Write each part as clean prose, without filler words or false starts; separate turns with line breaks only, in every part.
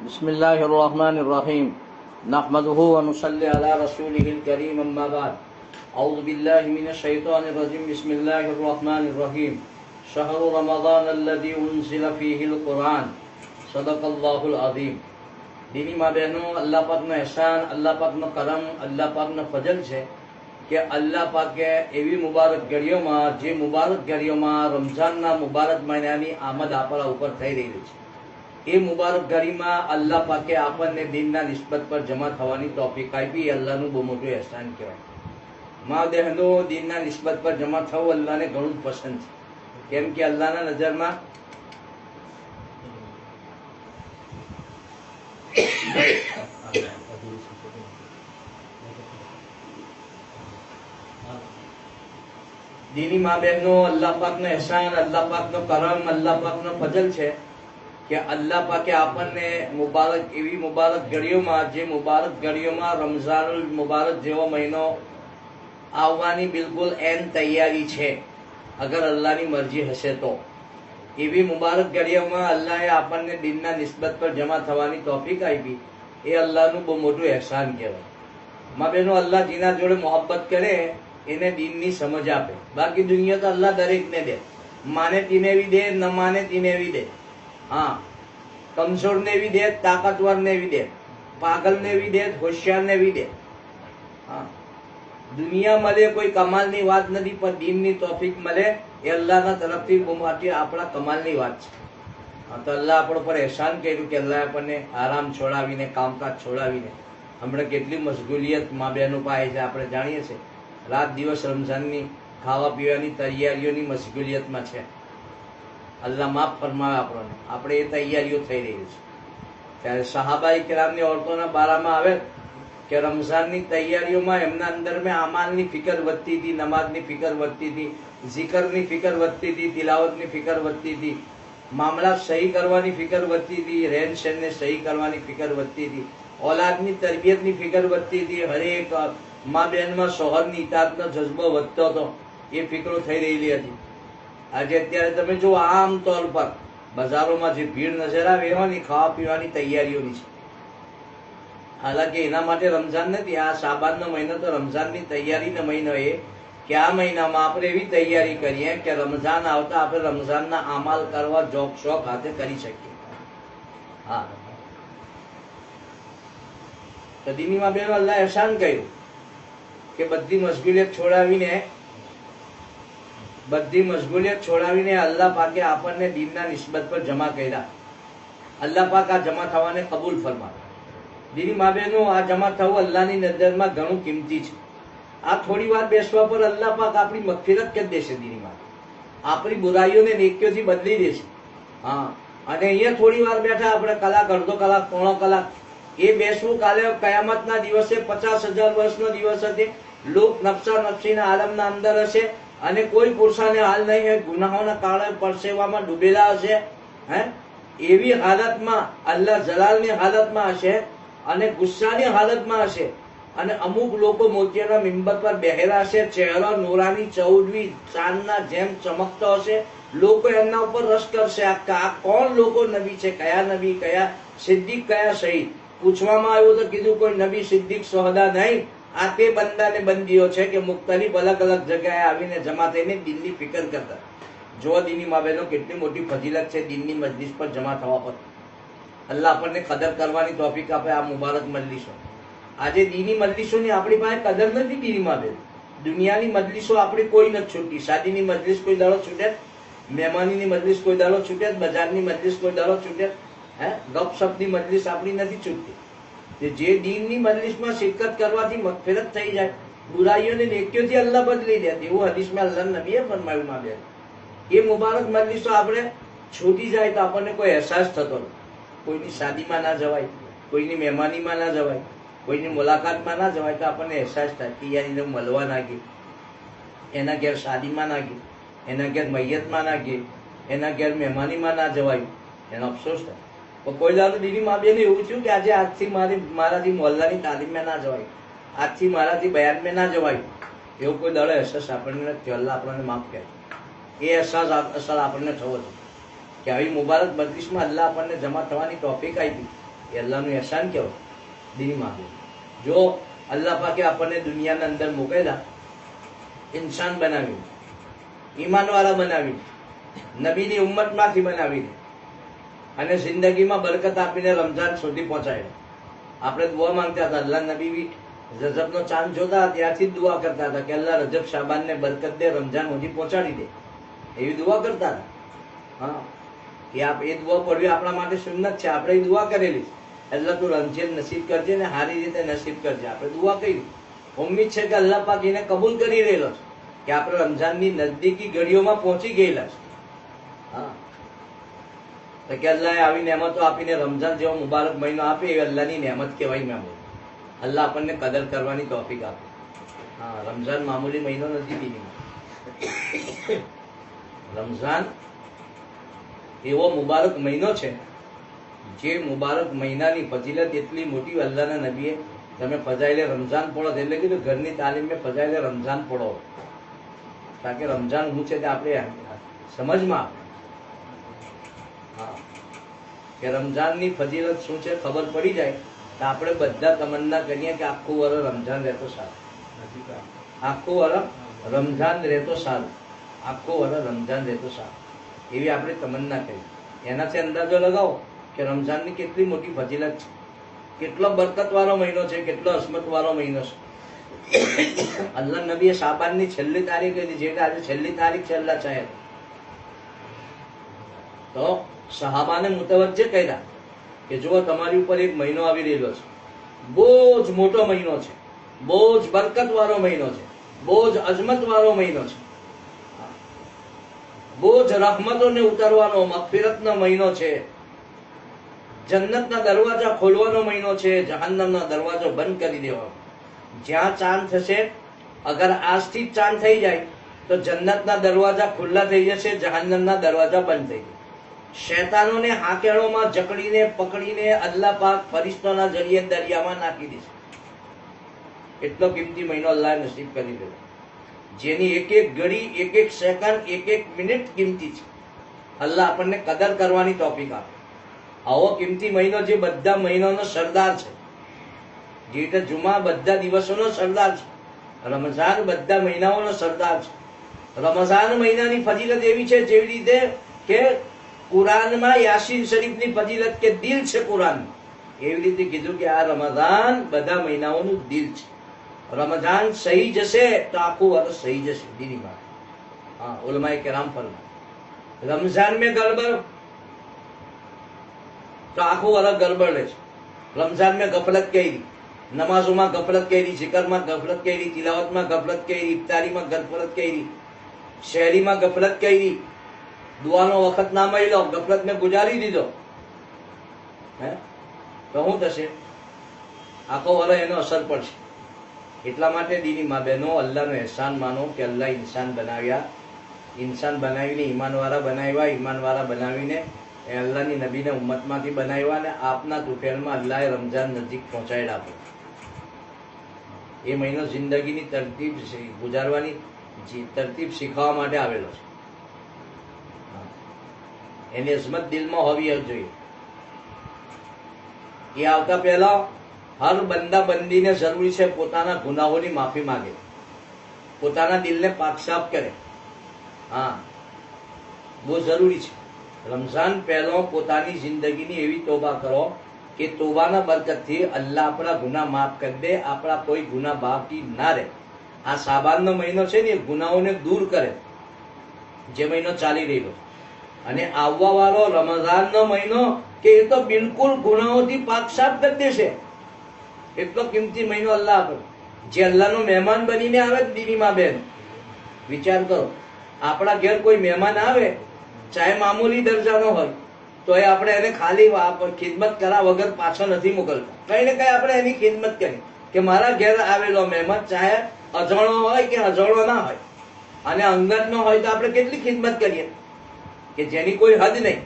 بسم الله الرحمن الرحيم نحمده ونصلي على رسوله الكريم أما بعد أعوذ بالله من الشيطان الرجيم بسم الله الرحمن الرحيم شهر رمضان الذي أنزل فيه القرآن صدق الله العظيم دینی ماں بہنوں، اللہ پاک નો એહસાન, اللہ پاک નો કરમ, اللہ پاک નો ફજલ છે કે અલ્લાહ પાકે એવી મુબારક ઘડીઓમાં, જે મુબારક ઘડીઓમાં રમઝાનના મુબારક મહિનાની આમદ આપણા ઉપર થઈ રહી છે, એ મુબારક ઘડીમાં અલ્લાહ પાકે આપણને દિનના નિસ્બત પર જમા થવાની તોફીક આપી. એ અલ્લાહનું બહુ મોટું એહસાન કહેવાય. મા બહેનો, દિનના નિસ્બત પર જમા થવું અલ્લાહને ઘણું જ પસંદ છે, કેમ કે અલ્લાહના નજરમાં દીની મા બહેનો, અલ્લાહ પાકનો એહસાન, અલ્લાહ પાકનો કરમ, અલ્લાહ પાકનો ફજલ છે કે અલ્લાહ પાકે આપણને મુબારક એવી મુબારક ઘડીઓમાં, જે મુબારક ઘડીઓમાં રમઝાનુલ મુબારક જેવો મહિનો આવવાની બિલકુલ એન તૈયારી છે, અગર અલ્લાહની મરજી હશે તો. એવી મુબારક ઘડીઓમાં અલ્લાહે આપણને દિનના નિસ્બત પર જમા થવાની તોફીક આપી. એ અલ્લાહનું બહુ મોટું એહસાન કહેવાય. મા બહેનો, અલ્લાહ જેના જોડે મોહબ્બત કરે એને દીનની સમજ આપે. બાકી દુનિયા તો અલ્લાહ દરેકને દે, માને તીને બી દે, ન માને તીને બી દે. હા, કમજોરને બી દે, તાકાતવરને બી દે, પાગલને બી દે, હોશિયારને બી દે. હા, દુનિયા મળે કોઈ કમાલની વાત નથી, પણ દીનની તોફીક મળે એ અલ્લાહના તરફથી બહુ મોટી આપણા કમાલની વાત છે. હા, તો અલ્લાહ આપણો પર એહસાન કર્યું કે અલ્લાહ આપણને આરામ છોડાવીને, કામકાજ છોડાવીને, હમણાં કેટલી મશગુલિયત મા બહેનો પાસે છે આપણે જાણીએ છીએ. રાત દિવસ રમઝાનની ખાવા પીવાની તૈયારીઓની મશગુલિયતમાં છે. અલ્લાહ માફ ફરમાવે આપણને, આપણે એ તૈયારીઓ થઈ રહી છે. ત્યારે સહાબાઈ કિરામની ઓરતોના બારામાં આવે કે રમઝાનની તૈયારીઓમાં એમના અંદર મેં અમાલની ફિકર વધતી હતી, નમાઝની ફિકર વધતી હતી, zikરની ફિકર વધતી હતી, તિલાવતની ફિકર વધતી હતી, મામલા સહી કરવાની ફિકર વધતી હતી, રહેન સહેનને સહી કરવાની ફિકર વધતી હતી, ઓલાદની તરબિયતની ફિકર વધતી હતી, હરેક મા બહેનમાં શોહરની ઇતાતનો જજ્બો વધતો હતો. એ ફિકરો થઈ રહેલી હતી. આજે અત્યારે તમે જો આમ તौर પર બજારોમાં જે ભીડ નજર આવે એવાની ખાવા પીવાની તૈયારીઓની છે. હાલાકી એના માટે રમઝાન નથી, આ શાબાનનો મહિનો તો રમઝાનની તૈયારીનો મહિનો એ કે આ મહિનામાં આપણે એવી તૈયારી કરીએ કે રમઝાન આવતા આપણે રમઝાનના અમાલ કરવા જોક શોખ હાથે કરી શકીએ. હા, તો દીનીમાં બેનો, અલ્લાહ એહસાન કર્યું કે બધી મશગુલિયત છોડાવીને અલ્લાહ પાકે આપણને દીનના નિસ્બત પર જમા કર્યા. અલ્લાહ પાક આ જમા થવાને કબૂલ ફરમાવે. દીની મા બહેનો, આ જમા થવું અલ્લાહની નજરમાં ઘણું કિંમતી છે. આ થોડી વાર બેસવા પર અલ્લાહ પાક આપણી મગફિરત કરી દેશે. દીની મા, આપણી બુરાઈઓને નેકીઓથી બદલી દેશે. હા, અને અહીંયા થોડી વાર બેઠા આપણે કલાક, અડધો કલાક, પોણો કલાક, એ બેસવું કાલે કયામતના દિવસે 50,000 વર્ષનો દિવસ હશે. લોક નફસા નફસીના આલમના અંદર હશે અને કોઈ પુરુષાને હાલ નહીં હોય, ગુનાહોના કારણે પરસેવામાં ડૂબેલા હશે. એવી હાલતમાં અલ્લાહ જલાલની હાલતમાં હશે અને ગુસ્સાની હાલતમાં હશે. અને અમુક લોકો મોતિયાના મિંબર પર બેહેલા હશે, ચહેરો નૂરાની ચૌદવી ચાંદના જેમ ચમકતો હશે. લોકો એમના ઉપર રસ કરશે, આ કોણ લોકો નબી છે, કયા નબી, કયા સિદ્દીક, કયા શહીદ. પૂછવામાં આવ્યું તો કીધું કોઈ નબી, સિદ્દીક, શોહદા નહીં, આ તે બંદાને બંદીઓ છે કે મુખ્તલિફ અલગ અલગ જગ્યાએ આવીને જમા થઈને દિનની ફિકર કરતા. જો દીની મા બહેનો, કેટલી મોટી ફજીલત છે દિનની મજલિસ પર જમા થવા પર. અલ્લાહ આપણને કદર કરવાની તોફીક આપે. આ મુબારક મજલિસો, આજે દીની મજલિસોની આપણી પાસે કદર નથી. દીની મા બહેનો, દુનિયાની મજલિસો આપણી કોઈ નથી છૂટતી. શાદીની મજલિસ કોઈ દાડો છૂટે, મહેમાનીની મજલિસ કોઈ દાડો છૂટે, બજારની મજલિસ કોઈ દાડો છૂટે, ગપશપની મજલિસ આપણી નથી છૂટતી. જે દીનની મજલિસમાં શિરકત કરવાથી મગફિરત થઈ જાય, બુરાઈઓને નેકીઓથી અલ્લાહ બદલી દે, એવું હદીસમાં અલ્લાહ નબીએ ફરમાવ્યું. માં બેન, એ મુબારક મજલિસો આપણે છૂટી જાય તો આપણને કોઈ અહેસાસ થતો નથી. કોઈની શાદીમાં ના જવાય, કોઈની મહેમાનીમાં ના જવાય, કોઈની મુલાકાતમાં ના જવાય તો આપણને અહેસાસ થાય કે યાર એને મળવા ના ગઈ, એના ઘેર શાદીમાં ના ગઈ, એના ઘેર મૈયતમાં ના ગઈ, એના ઘેર મહેમાનીમાં ના જવાયું, એનો અફસોસ થાય. કોઈ દાડો દીદી મા બેન એવું થયું કે આજે આજથી મારાથી મોહલ્લાની તાલીમમાં ના જવાય, આજથી મારાથી બયાનમાં ના જવાય, એવો કોઈ દાડો અહેસાસ આપણને નથી. અલ્લાહ આપણને માફ કરે. એ અહેસાસ અસર આપણને થવો છે કે આવી મુબારક મજલિસમાં અલ્લાહ આપણને જમા થવાની તોફીક આપી. એ અલ્લાહનું એહસાન કહેવાય. દીની મા બેન, જો અલ્લાહ પાકે આપણને દુનિયાના અંદર મોકલેલા, ઇન્સાન બનાવીને, ઈમાનવાળા બનાવીને, નબીની ઉમ્મતમાંથી બનાવીને અને જિંદગીમાં બરકત આપીને રમઝાન સુધી પહોંચાડ્યા. આપણે દુઆ માંગતા હતા, અલ્લાહ નબી રજબનો ચાંદ જોતા ત્યારથી જ દુઆ કરતા હતા કે અલ્લાહ રજબ શાબાનને બરકત દે, રમઝાન સુધી પહોંચાડી દે, એવી દુઆ કરતા હતા. હા, એ દુઆ પડવી આપણા માટે સુન્નત છે, આપણે એ દુઆ કરેલી. અલ્લાહ તું રમઝાન નસીબ કરજે ને સારી રીતે નસીબ કરજે, આપણે દુઆ કરી. ઉમ્મીદ છે કે અલ્લાહ પાક એને કબૂલ કરી રહેલો છે કે આપણે રમઝાનની નજદીકી ઘડીઓમાં પહોંચી ગયેલા છે. હા, તો કે અલ્લાહ આવી નહેમતો આપીને રમઝાન જેવો મુબારક મહિનો આપે એ અલ્લાહની નહેમત કહેવાય. મેં અલ્લાહ આપણને કદર કરવાની તોફીક આપે. હા, રમઝાન મામૂલી મહિનો નથી દીની. રમઝાન એવો મુબારક મહિનો છે, જે મુબારક મહિનાની ફજીલત એટલી મોટી. અલ્લાહના નબીએ તમે ફજાઈલે રમઝાન પડો એટલે કીધું ઘરની તાલીમે ફજાઈલે રમઝાન પડો, કારણ કે રમઝાન શું છે તે આપણે સમજમાં આવે. હા, કે રમઝાનની ફજીલત શું છે ખબર પડી જાય તો આપણે બધા તમન્ના કરીએ કે આખું વર્ષ રમઝાન રહેતો સારું, આખું વર્ષ રમઝાન રહેતો સારું, આખું વર્ષ રમઝાન રહેતો સારું, એવી આપણે તમન્ના કરી. એનાથી અંદાજો લગાવો કે રમઝાનની કેટલી મોટી ફજીલત છે, કેટલો બરકતવાળો મહિનો છે, કેટલો અસમતવાળો મહિનો છે. અલ્લાહ નબીએ શાબાનની છેલ્લી તારીખ હતી, જે આજે છેલ્લી તારીખ છે અલ્લાહ ચાહે તો સહાબાને મુતવજ્જે કર્યા કે જુઓ તમારી ઉપર એક મહિનો આવી રહેલો છે, બહુ જ મોટો મહિનો છે, બહુ જ બરકતવાળો મહિનો છે, બહુ જ અજમતવાળો મહિનો છે, બહુ જ રહમતોને ઉતારવાનો મગફિરતનો મહિનો છે, જન્નતના દરવાજા ખોલવાનો મહિનો છે, જહન્નમના દરવાજો બંધ કરી દેવાનો. જ્યાં ચાંદ થશે, અગર આજથી જ ચાંદ થઈ જાય તો જન્નતના દરવાજા ખુલ્લા થઈ જશે, જહન્નમના દરવાજા બંધ થઈ જશે. શૈતાનોને હાકેળોમાં જકડીને પકડીને અલ્લાહ પાક ફરિશ્તાના જરીએ દરિયામાં નાખી દેશે. એટલો કિંમતી મહિનો અલ્લાહ નસીબ કરી દીધો, જેની એક એક ઘડી, એક એક સેકન્ડ, એક એક મિનિટ કિંમતી છે. અલ્લાહ આપણને કદર કરવાની તોફીક આપે. આવો કિંમતી મહિનો જે બધા મહિનાનો સરદાર છે, જે રીતે જુમા બધા દિવસોનો સરદાર છે, રમઝાન બધા મહિનાઓનો સરદાર છે. રમઝાન મહિનાની ફજીલત એવી છે જેવી રીતે કે કુરાનમાં યાસીન શરીફની ફજીલત કે દિલ છે કુરાન, એવી રીતે કીધું કે આ રમઝાન બધા મહિનાઓનું દિલ છે. રમઝાન સહી જશે તો આખું વર્ષ સહી જશે. દીની વાત. હા, ઉલમાએ કેરામ ફરમાયા રમઝાન में गड़बड़ તો આખું વર્ષ ગડબડ રહે છે. રમઝાન में ગફલત કરી, નમાઝોમાં ગફલત કરી, જિકરમાં ગફલત કરી, તિલાવતમાં ગફલત કરી, ઇફતારીમાં ગફલત કરી, શહેરીમાં ગફલત કરી, દુઆનો વખત ના મળ્યો, ગફલતને ગુજારી દીધો, હે તો શું થશે? આખો વર્ષ એનો અસર પડશે. એટલા માટે દીની મા બહેનો, અલ્લાહનો એહસાન માનો કે અલ્લાહ ઇન્સાન બનાવ્યા, ઇન્સાન બનાવીને ઈમાનવાળા બનાવ્યા, ઈમાનવાળા બનાવીને એ અલ્લાહની નબીને ઉમ્મતમાંથી બનાવ્યા, અને આપના તુફેલમાં અલ્લાહે રમઝાન નજીક પહોંચાડ્યા આપો. એ મહિનો જિંદગીની તરતીબ ગુજારવાની તરતીબ શીખવા માટે આવેલો છે. એની અઝમત દિલમાં હોવી જોઈએ. એ આવતા પહેલા હર બંદા બંદીને જરૂરી છે પોતાના ગુનાહોની માફી માંગે, પોતાના દિલને પાક સાફ કરે. હા, બહુ જરૂરી છે. રમઝાન પહેલો પોતાની જિંદગીની એવી તોબા કરો કે તોબાના બરકતથી અલ્લાહ આપણા ગુના માફ કરી દે, આપણા કોઈ ગુના બાકી ના રહે. આ શાબાનનો મહિનો છે ને એ ગુનાઓને દૂર કરે, જે મહિનો ચાલી રહેલો. અને આવવા વાળો રમઝાનનો મહિનો કે એ તો બિલકુલ ગુનાઓથી પાક સાફ કરી દેશે. એટલો કિંમતી મહિનો અલ્લાહ આપે, જે અલ્લાહનો મહેમાન બનીને આવે. દીનીમાં બેન વિચાર કરો, આપણા ઘેર કોઈ મહેમાન આવે, ચાહે મામૂલી દરજાનો હોય, તો એ આપણે એને ખાલી ખિદમત કર્યા વગર પાછો નથી મોકલતા. કઈ ને કઈ આપણે એની ખિદમત કરી કે મારા ઘેર આવેલો મહેમાન ચાહે અજાણો હોય કે અજાણો ના હોય, અને અંગતનો હોય તો આપણે કેટલી ખિદમત કરીએ કે જેની કોઈ હદ નહીં.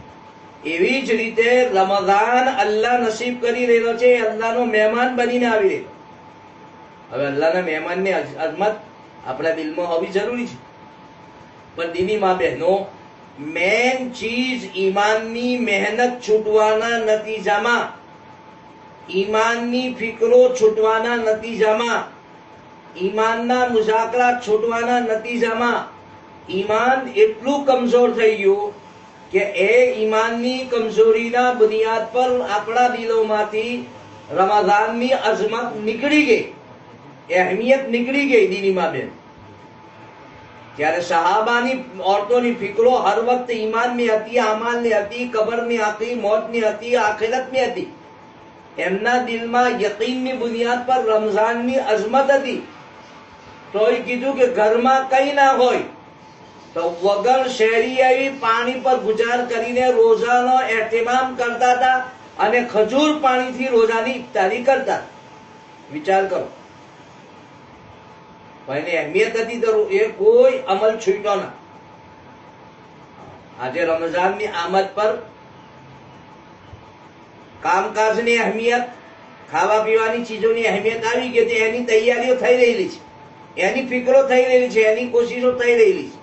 એવી જ રીતે રમઝાન અલ્લાહ નસીબ કરી રહેલો છે, અલ્લાહનો મહેમાન બનીને આવી રહેલો. હવે અલ્લાહના મહેમાનની અઝમત આપણા દિલમાં હોવી જરૂરી છે. પણ દીની મા બહેનો, મેન ચીજ ઈમાનની મહેનત છૂટવાના નતીજામાં ઈમાનની ફિકરો છૂટવાના નતીજામાં, ઈમાનના મુઝાકરા છૂટવાના નતીજામાં ઈમાન એટલું કમજોર થઈ ગયું કે એ ઈમાનની કમજોરીના બુનિયાદ પર આપણા દિલોમાંથી રમઝાનની અઝમત નીકળી ગઈ, અહેમિયત નીકળી ગઈ દીનીમાં બેન. ત્યારે સહાબાની औरतोની ફિકરો હર વખત ઈમાનની હતી, અમાલની હતી, કબરની હતી, મોતની હતી, આખિરતની હતી. એમના દિલમાં યકીનની બુનિયાદ પર રમઝાનની અઝમત હતી. તોય કીધું કે ઘરમાં કઈ ના હોય તો વગર શેરી પાણી પર ગુજાર કરીને રોજાનો એહતિમામ કરતા હતા અને ખજૂર પાણીથી રોજાની ઇફતારી કરતા. વિચાર કરો, એની અહેમિયત હતી તો એ કોઈ અમલ છૂટ્યો ના. આજે રમઝાનની આમદ પર કામકાજની અહેમિયત, ખાવા પીવાની ચીજોની અહેમિયત આવી ગઈ હતી. એની તૈયારીઓ થઈ રહેલી છે, એની ફિકરો થઈ રહેલી છે, એની કોશિશો થઈ રહેલી છે.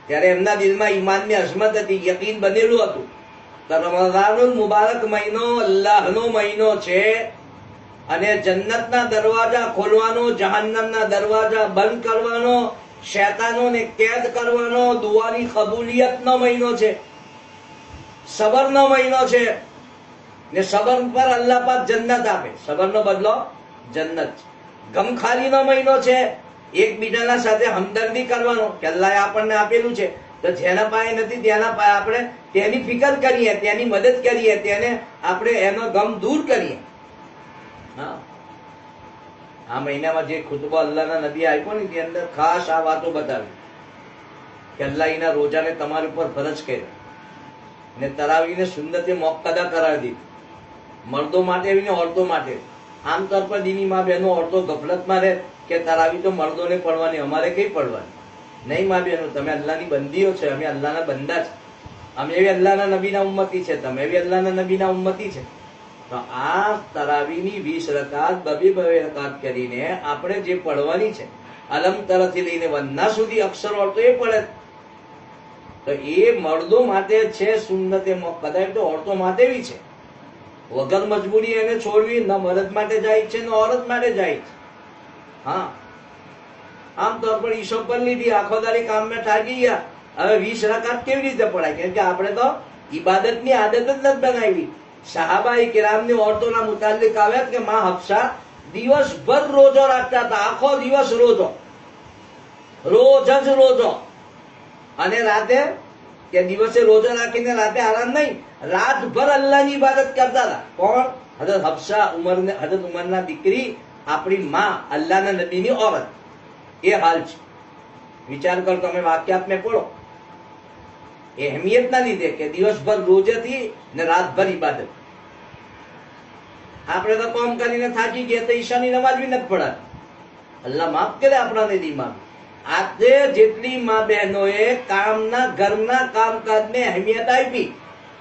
ત્યારે એમના દિલમાં ઈમાનની અઝમત હતી, યકીન બનેલું હતું. તો રમઝાનુલ મુબારક મહિનો અલ્લાહનો મહિનો છે અને જન્નતના દરવાજા ખોલવાનો, જહન્નમના દરવાજા બંધ કરવાનો, શૈતાનોને કેદ કરવાનો, દુઆની કબૂલિયતનો મહિનો છે, સબરનો મહિનો છે. ને સબર પર અલ્લાહ પાક જન્નત આપે, સબરનો બદલો જન્નત. ગમખારીનો મહિનો છે, એકબીજાના સાથે હમદર્દી કરવાનો કે અલ્લાહે આપણને આપેલું છે તો જેના પાસે નથી તેના પાસે આપણે તેની ફિકર કરીએ, તેની મદદ કરીએ, તેને આપણે એનો ગમ દૂર કરીએ. હા, આ મહિનામાં જે ખુતબો અલ્લાહના નબી આપ્યો ને, તે અંદર ખાસ આ વાતો બતાવી કે અલ્લાહ એના રોજાને તમારી ઉપર ફરજ કર્યો ને તરાવીને સુન્નતે મોક્કદા કરાવી દીધી, મર્દો માટે ને औरतों માટે. આમતौर પર દીની માં બહેનો औरतों ગફલતમાં રહે કે તરાવી તો મર્દોને પડવાની, અમારે કઈ પડવાની નહીં. માં બહેનો, તમે અલ્લાહની બંદીઓ છે, અમે અલ્લાહના બંદા છે, અમે એવી અલ્લાહના નબીના ઉમ્મતી છે, તમે એવી અલ્લાહના નબીના ઉમ્મતી છે. તો આ તરાવીની 20 રકાત, બે રકાત કરીને આપણે જે પડવાની છે, અલમ તરથી લઈને વન્ના સુધી અક્ષર ઓળતો એ પડે. તો એ મર્દો માટે છે સુન્નતે મોક્કદા, તો औरतों માટે બી છે. વગર મજબૂરી એને છોડવી ન મર્દ માટે જાય છે, ન औरत માટે જાય છે. હા, આમ તौर પર ઈશો પર લીધી, આખો દાડી કામ में થાકી ગયા, હવે 20 રકાત કેવી રીતે પડાય? કેમ કે આપણે તો ઇબાદતની આદત જ નથી બનાવી. સહાબાઈ કિરામની औरतोના મુતાલિક આવ્યા કે માં હફસા દિવસભર રોજો રાખતા હતા, આખો દિવસ રોજો, રોજ જ રોજો. અને રાતે કે દિવસે રોજો રાખીને રાતે આરામ નહીં, રાતભર અલ્લાહની ઇબાદત કરતા હતા. કોણ? હજરત હફસા, હજરત ઉમરના દીકરી, આપણી માં, અલ્લાહના નબીની औरत. એ હાલ છે. વિચાર કરો, તમે વાક્યાત મેં પડો. અહેમિયતના લીધે કે દિવસભર રોજેથી ને રાતભર ઇબાદત. આપણે તો કામ કરીને થાકી ગયા તો ઈશાની નમાજ બી નથી પડાતી. અલ્લાહ માફ કરે આપણાને દીમાં. આજે જેટલી માં બહેનોએ કામના ઘરના કામકાજને અહેમિયત આપી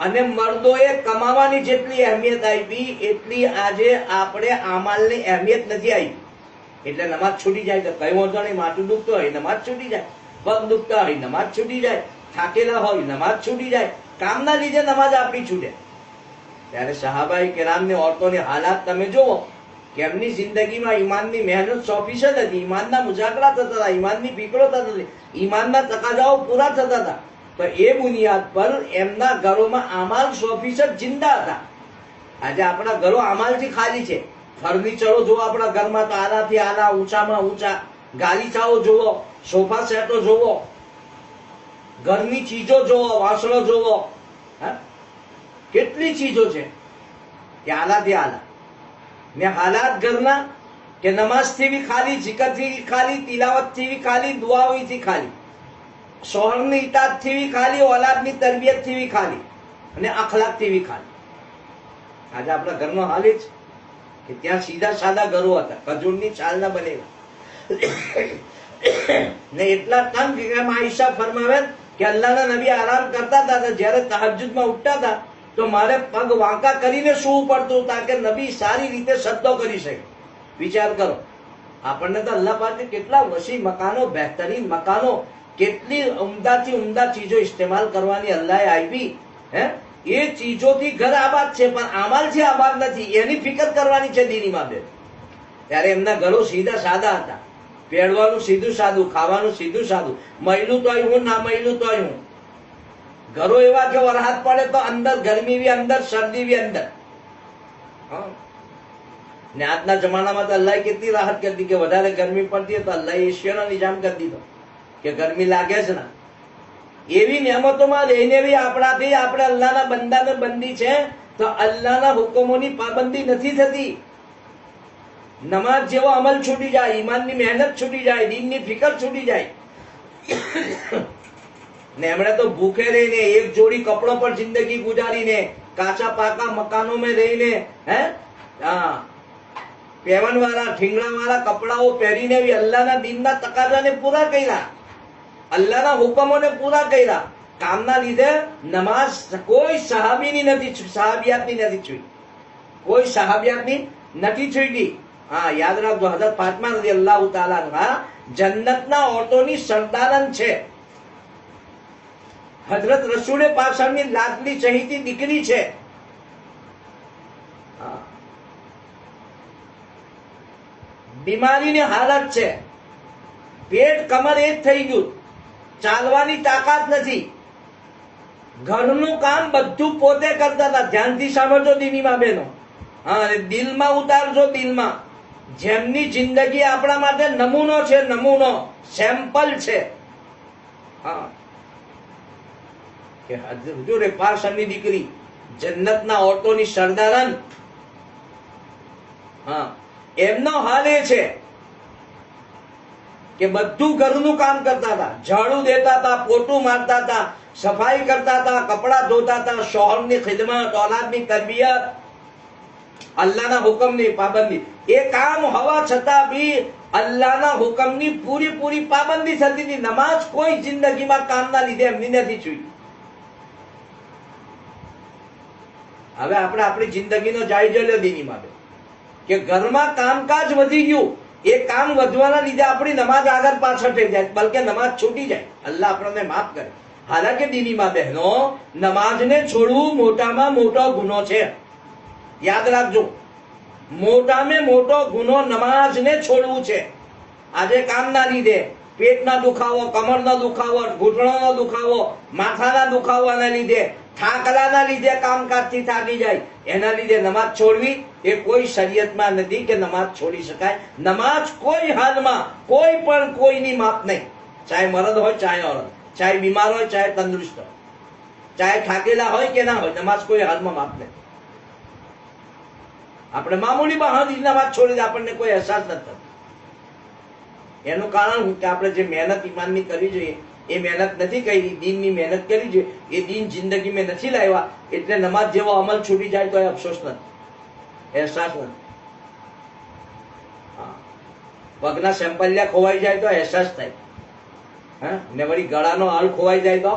અને મર્દોએ કમાવાની જેટલી અહેમિયત આપી, એટલી આજે આપણે આમાલની અહેમિયત નથી આપી. એટલે નમાજ છૂટી જાય તો કઈ વાંધો નહીં, માથું દુખતું હોય નમાજ છૂટી જાય, પગ દુખતા હોય નમાજ છૂટી જાય, થાકેલા હોય નમાજ છૂટી જાય, કામના લીધે નમાજ આપણી છૂટે. ત્યારે સહાબાઈ કિરામની औरतोની હાલાત તમે જુઓ કે એમની જિંદગીમાં ઈમાનની મહેનત 100% હતી, ઈમાનના મુજાકરા થતા હતા, ઈમાનની ફિકરો થતી હતી, ઈમાનના તકાજાઓ પૂરા થતા હતા. તો એ બુનિયાદ પર એમના ઘરોમાં અમાલ 100% જિંદા હતા. આજે આપણા ઘરો અમાલથી ખાલી છે. ફર્નિચરો જુઓ આપણા ઘરમાં તો આનાથી આના, ઊંચામાં ઊંચા ગાલીચાઓ જુઓ, સોફા સેટો જુઓ, ઘરની ચીજો જુઓ, વાસણો જુઓ, કેટલી ચીજો છે કે આલાથી આલા. ને હાલાત ઘરના કે નમાઝથી બી ખાલી, જિકરથી ખાલી, તિલાવતથી બી ખાલી, દુઆઓથી ખાલી, શોહરની ઇતાતથી બી ખાલી, ઓલાદની તરબિયતથી બી ખાલી અને અખલાકથી બી ખાલી. આજે આપણા ઘરનો હાલ જ કે ત્યાં સીધા સાદા ઘરો હતા, ખજૂરની છાલના બનેલા. ને એટલા તંગ કે આઈશા ફરમાવે કે અલ્લાહના નબી આરામ કરતા હતા, જ્યારે તહજ્જુદમાં ઉઠતા હતા તો મારે પગ વાંકા કરીને સૂવું પડતું તાકે નબી સારી રીતે સજદો કરી શકે. વિચાર કરો, આપણને તો અલ્લાહ પાસે કેટલા વસી મકાનો, બહેતરીન મકાનો, કેટલી ઉમદાથી ઉમદા ચીજો ઇસ્તેમાલ કરવાની અલ્લાહે આપી. એ ચીજોથી ઘર આબાદ છે, પણ અમાલ છે આબાદ નથી, એની ફિકર કરવાની છે દીની માં બેન. ત્યારે એમના ઘરો સીધા સાદા હતા, પહેરવાનું સીધું સાદું, ખાવાનું સીધું સાદું, મહિલું તોય હું, ના મહિલું તોય હું. ઘરો એવા કે વરસાદ પડે તો અંદર ગરમી બી અંદર, શરદી બી અંદર. ને આજના જમાનામાં તો અલ્લાહ કેટલી રાહત કરી દી કે વધારે ગરમી પડતી હોય તો અલ્લાહ એશિયાનો નિજામ કરી દીધો કે ગરમી લાગે છે ના. એવી નિયામતોમાં રહીને બી આપણાથી આપણે અલ્લાહના બંદાને બંદી છે તો અલ્લાહના હુકમોની પાબંદી નથી થતી. નમાજ જેવો અમલ છૂટી જાય, ઈમાનની મહેનત છૂટી જાય, દીનની ફિકર છૂટી જાય. ને એમણે તો ભૂખે રહીને, એક જોડી કપડો પર જિંદગી ગુજારીને, કાચા પાકા મકાનો में રહીને, પેવન વાળા ઠીંગણા વાળા કપડાઓ પહેરીને બી અલ્લાહના દીનના તકાદાને પૂરા કર્યા, અલ્લાહના હુકમોને પૂરા કર્યા. કામના લીધે નમાઝ કોઈ સહાબીની નથી, સહાબિયાતની નથી છૂટી, કોઈ સહાબિયાતની નથી છૂટી. હા, યાદ રાખજો, હઝરત ફાતિમા રઝિયલ્લાહુ તાઆલા અન્હા જન્નતના ઓટોની સરદારન છે. હઝરત રસૂલે પાકની લાડલી ચહીતી દીકરી છે. બીમારીની હાલત છે, પેટ કમર એક થઈ ગયું, ચાલવાની તાકાત નથી, ઘરનું કામ બધું પોતે કરતા હતા. ધ્યાનથી સાંભળજો દીની માં બહેનો, હા, દિલમાં ઉતારજો, દિલમાં. જેમની જિંદગી આપણા માટે નમૂનો છે, નમૂનો, સેમ્પલ છે. હા, કે હજુરે પારસની દીકરી, જન્નતના ઓટોની સરદારન. હા, એમનો હાલ એ છે કે બધું ઘરનું કામ કરતા હતા, ઝાડુ દેતા હતા, પોતું મારતા હતા, સફાઈ કરતા હતા, કપડા ધોતા હતા, શોહરની ખિદમત, औलादની તરબિયત, અલ્લાહના હુકમની પાબંદી. એ કામ હોવા છતાં બી અલ્લાહના હુકમની પૂરી પાબંદી થતી હતી. નમાજ કોઈ જિંદગીમાં કામના લીધે એમની નથી છૂટી. હવે આપણે આપણી જિંદગીનો જાયજો લો દીની માં કે ઘરમાં કામકાજ વધી ગયું, એ કામ વધવાના લીધે આપણી નમાજ આગળ પાછળ થઈ જાય, બલકે નમાજ છૂટી જાય. અલ્લાહ આપણને માફ કરે. હાલાકે દીની માં બહેનો, નમાજને છોડવું મોટામાં મોટો ગુનો છે. યાદ રાખજો, મોટામાં મોટો ગુનો નમાજને છોડવું છે. આજે કામના લીધે પેટના દુખાવો, કમરનો દુખાવો, ઘૂંટણોનો દુખાવો, માથાના દુખાવાના લીધે, થાકલાના લીધે કામકાજથી થાકી જાય, એના લીધે નમાજ છોડવી એ કોઈ શરીયતમાં નથી કે નમાજ છોડી શકાય. નમાજ કોઈ હાલમાં કોઈ પણ કોઈની માપ નહીં, ચાહે મરદ હોય ચાહે औरत, ચાહે બીમાર હોય ચાહે તંદુરસ્ત હોય, ચાહે થાકેલા હોય કે ના હોય, નમાજ કોઈ હાલમાં માપ નહીં. આપણે મામૂલી બહાદુરી નમાજ છોડી દે, આપણને કોઈ અહેસાસ નથી થતો. એનું કારણ હું કે આપણે જે મહેનત ઈમાનની કરવી જોઈએ એ મહેનત નથી કરી, દીનની મહેનત કરી જોઈએ, એ દીન જિંદગી મેં નથી લાવ્યા, એટલે નમાજ જેવો અમલ છૂટી જાય તો એ અફસોસ નથી, અહેસાસ નથી. પગના સેમ્પલિયા ખોવાઈ જાય તો અહેસાસ થાય, હા, ને વળી ગળાનો હાલ ખોવાઈ જાય તો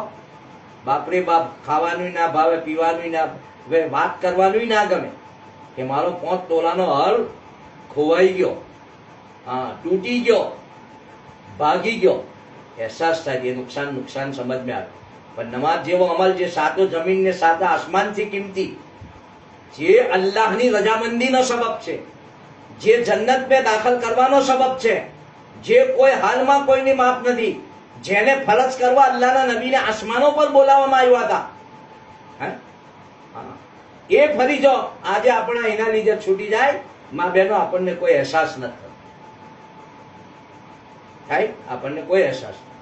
બાપરે બાપ, ખાવાનું ના ભાવે, પીવાનું ના, વાત કરવાનું ના ગમે કે મારો 5 તોલાનો હાલ ખોવાઈ ગયો, હા, તૂટી ગયો, ભાગી ગયો, અહેસાસ થાય. એ નુકસાન સમજમાં આવે. પણ નમાજ જેવો અમલ જે સાતો જમીન ને સાતા આસમાનથી કિંમતી, જે અલ્લાહની રજામંદીનો સબબ છે, જે જન્નત में દાખલ કરવાનો સબબ છે, જે કોઈ હાલમાં કોઈની માપ નથી, જેને ફરજ કરવા અલ્લાહના નબીને આસમાનો પર બોલાવવામાં આવ્યા હતા, એ ફરીજો આજે આપણા એના લીધે છૂટી જાય, માં બહેનો આપણને કોઈ અહેસાસ નથી થાય, આપણને કોઈ અહેસાસ નહીં.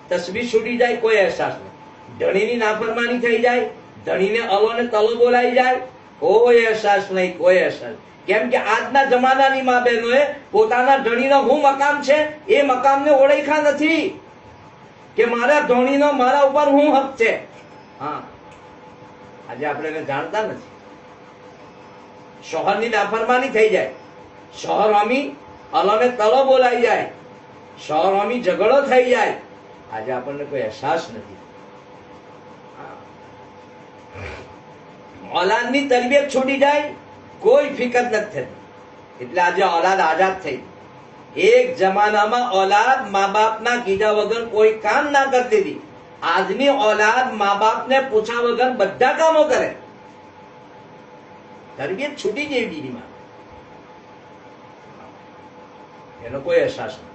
તસબીહ છૂટી જાય, કોઈ અહેસાસ નહીં. ધણીની નાફરમાની થઈ જાય, ધણીને અલોને તલો બોલાઈ જાય, કોઈ અહેસાસ નહીં, કોઈ અહેસાસ. કેમ કે આજના જમાનાની માં બહેનોએ પોતાના ધણીનો શું મકામ છે એ મકામને ઓળખ્યા નથી કે મારા ધણીનો મારા ઉપર શું હક છે. હા, આજે આપણે એને જાણતા નથી. શોહરની નાફરમાની થઈ જાય, શોહર અમી અલોને તલો બોલાઈ જાય, શોહર અમી ઝઘડો થઈ જાય, આજે આપણને કોઈ અહેસાસ નથી. औलादની તરબિયત છૂટી જાય, કોઈ ફિકર નથી થતી. એટલે આજે औलाद આઝાદ થઈ. એક જમાનામાં औलाद મા બાપના કીધા વગર કોઈ કામ ના કરતી હતી, આજની ઓલાદ મા બાપને પૂછ્યા વગર બધા કામો કરે, તરબિયત છૂટી ગઈ દીદીમાં, એનો કોઈ અહેસાસ નહીં.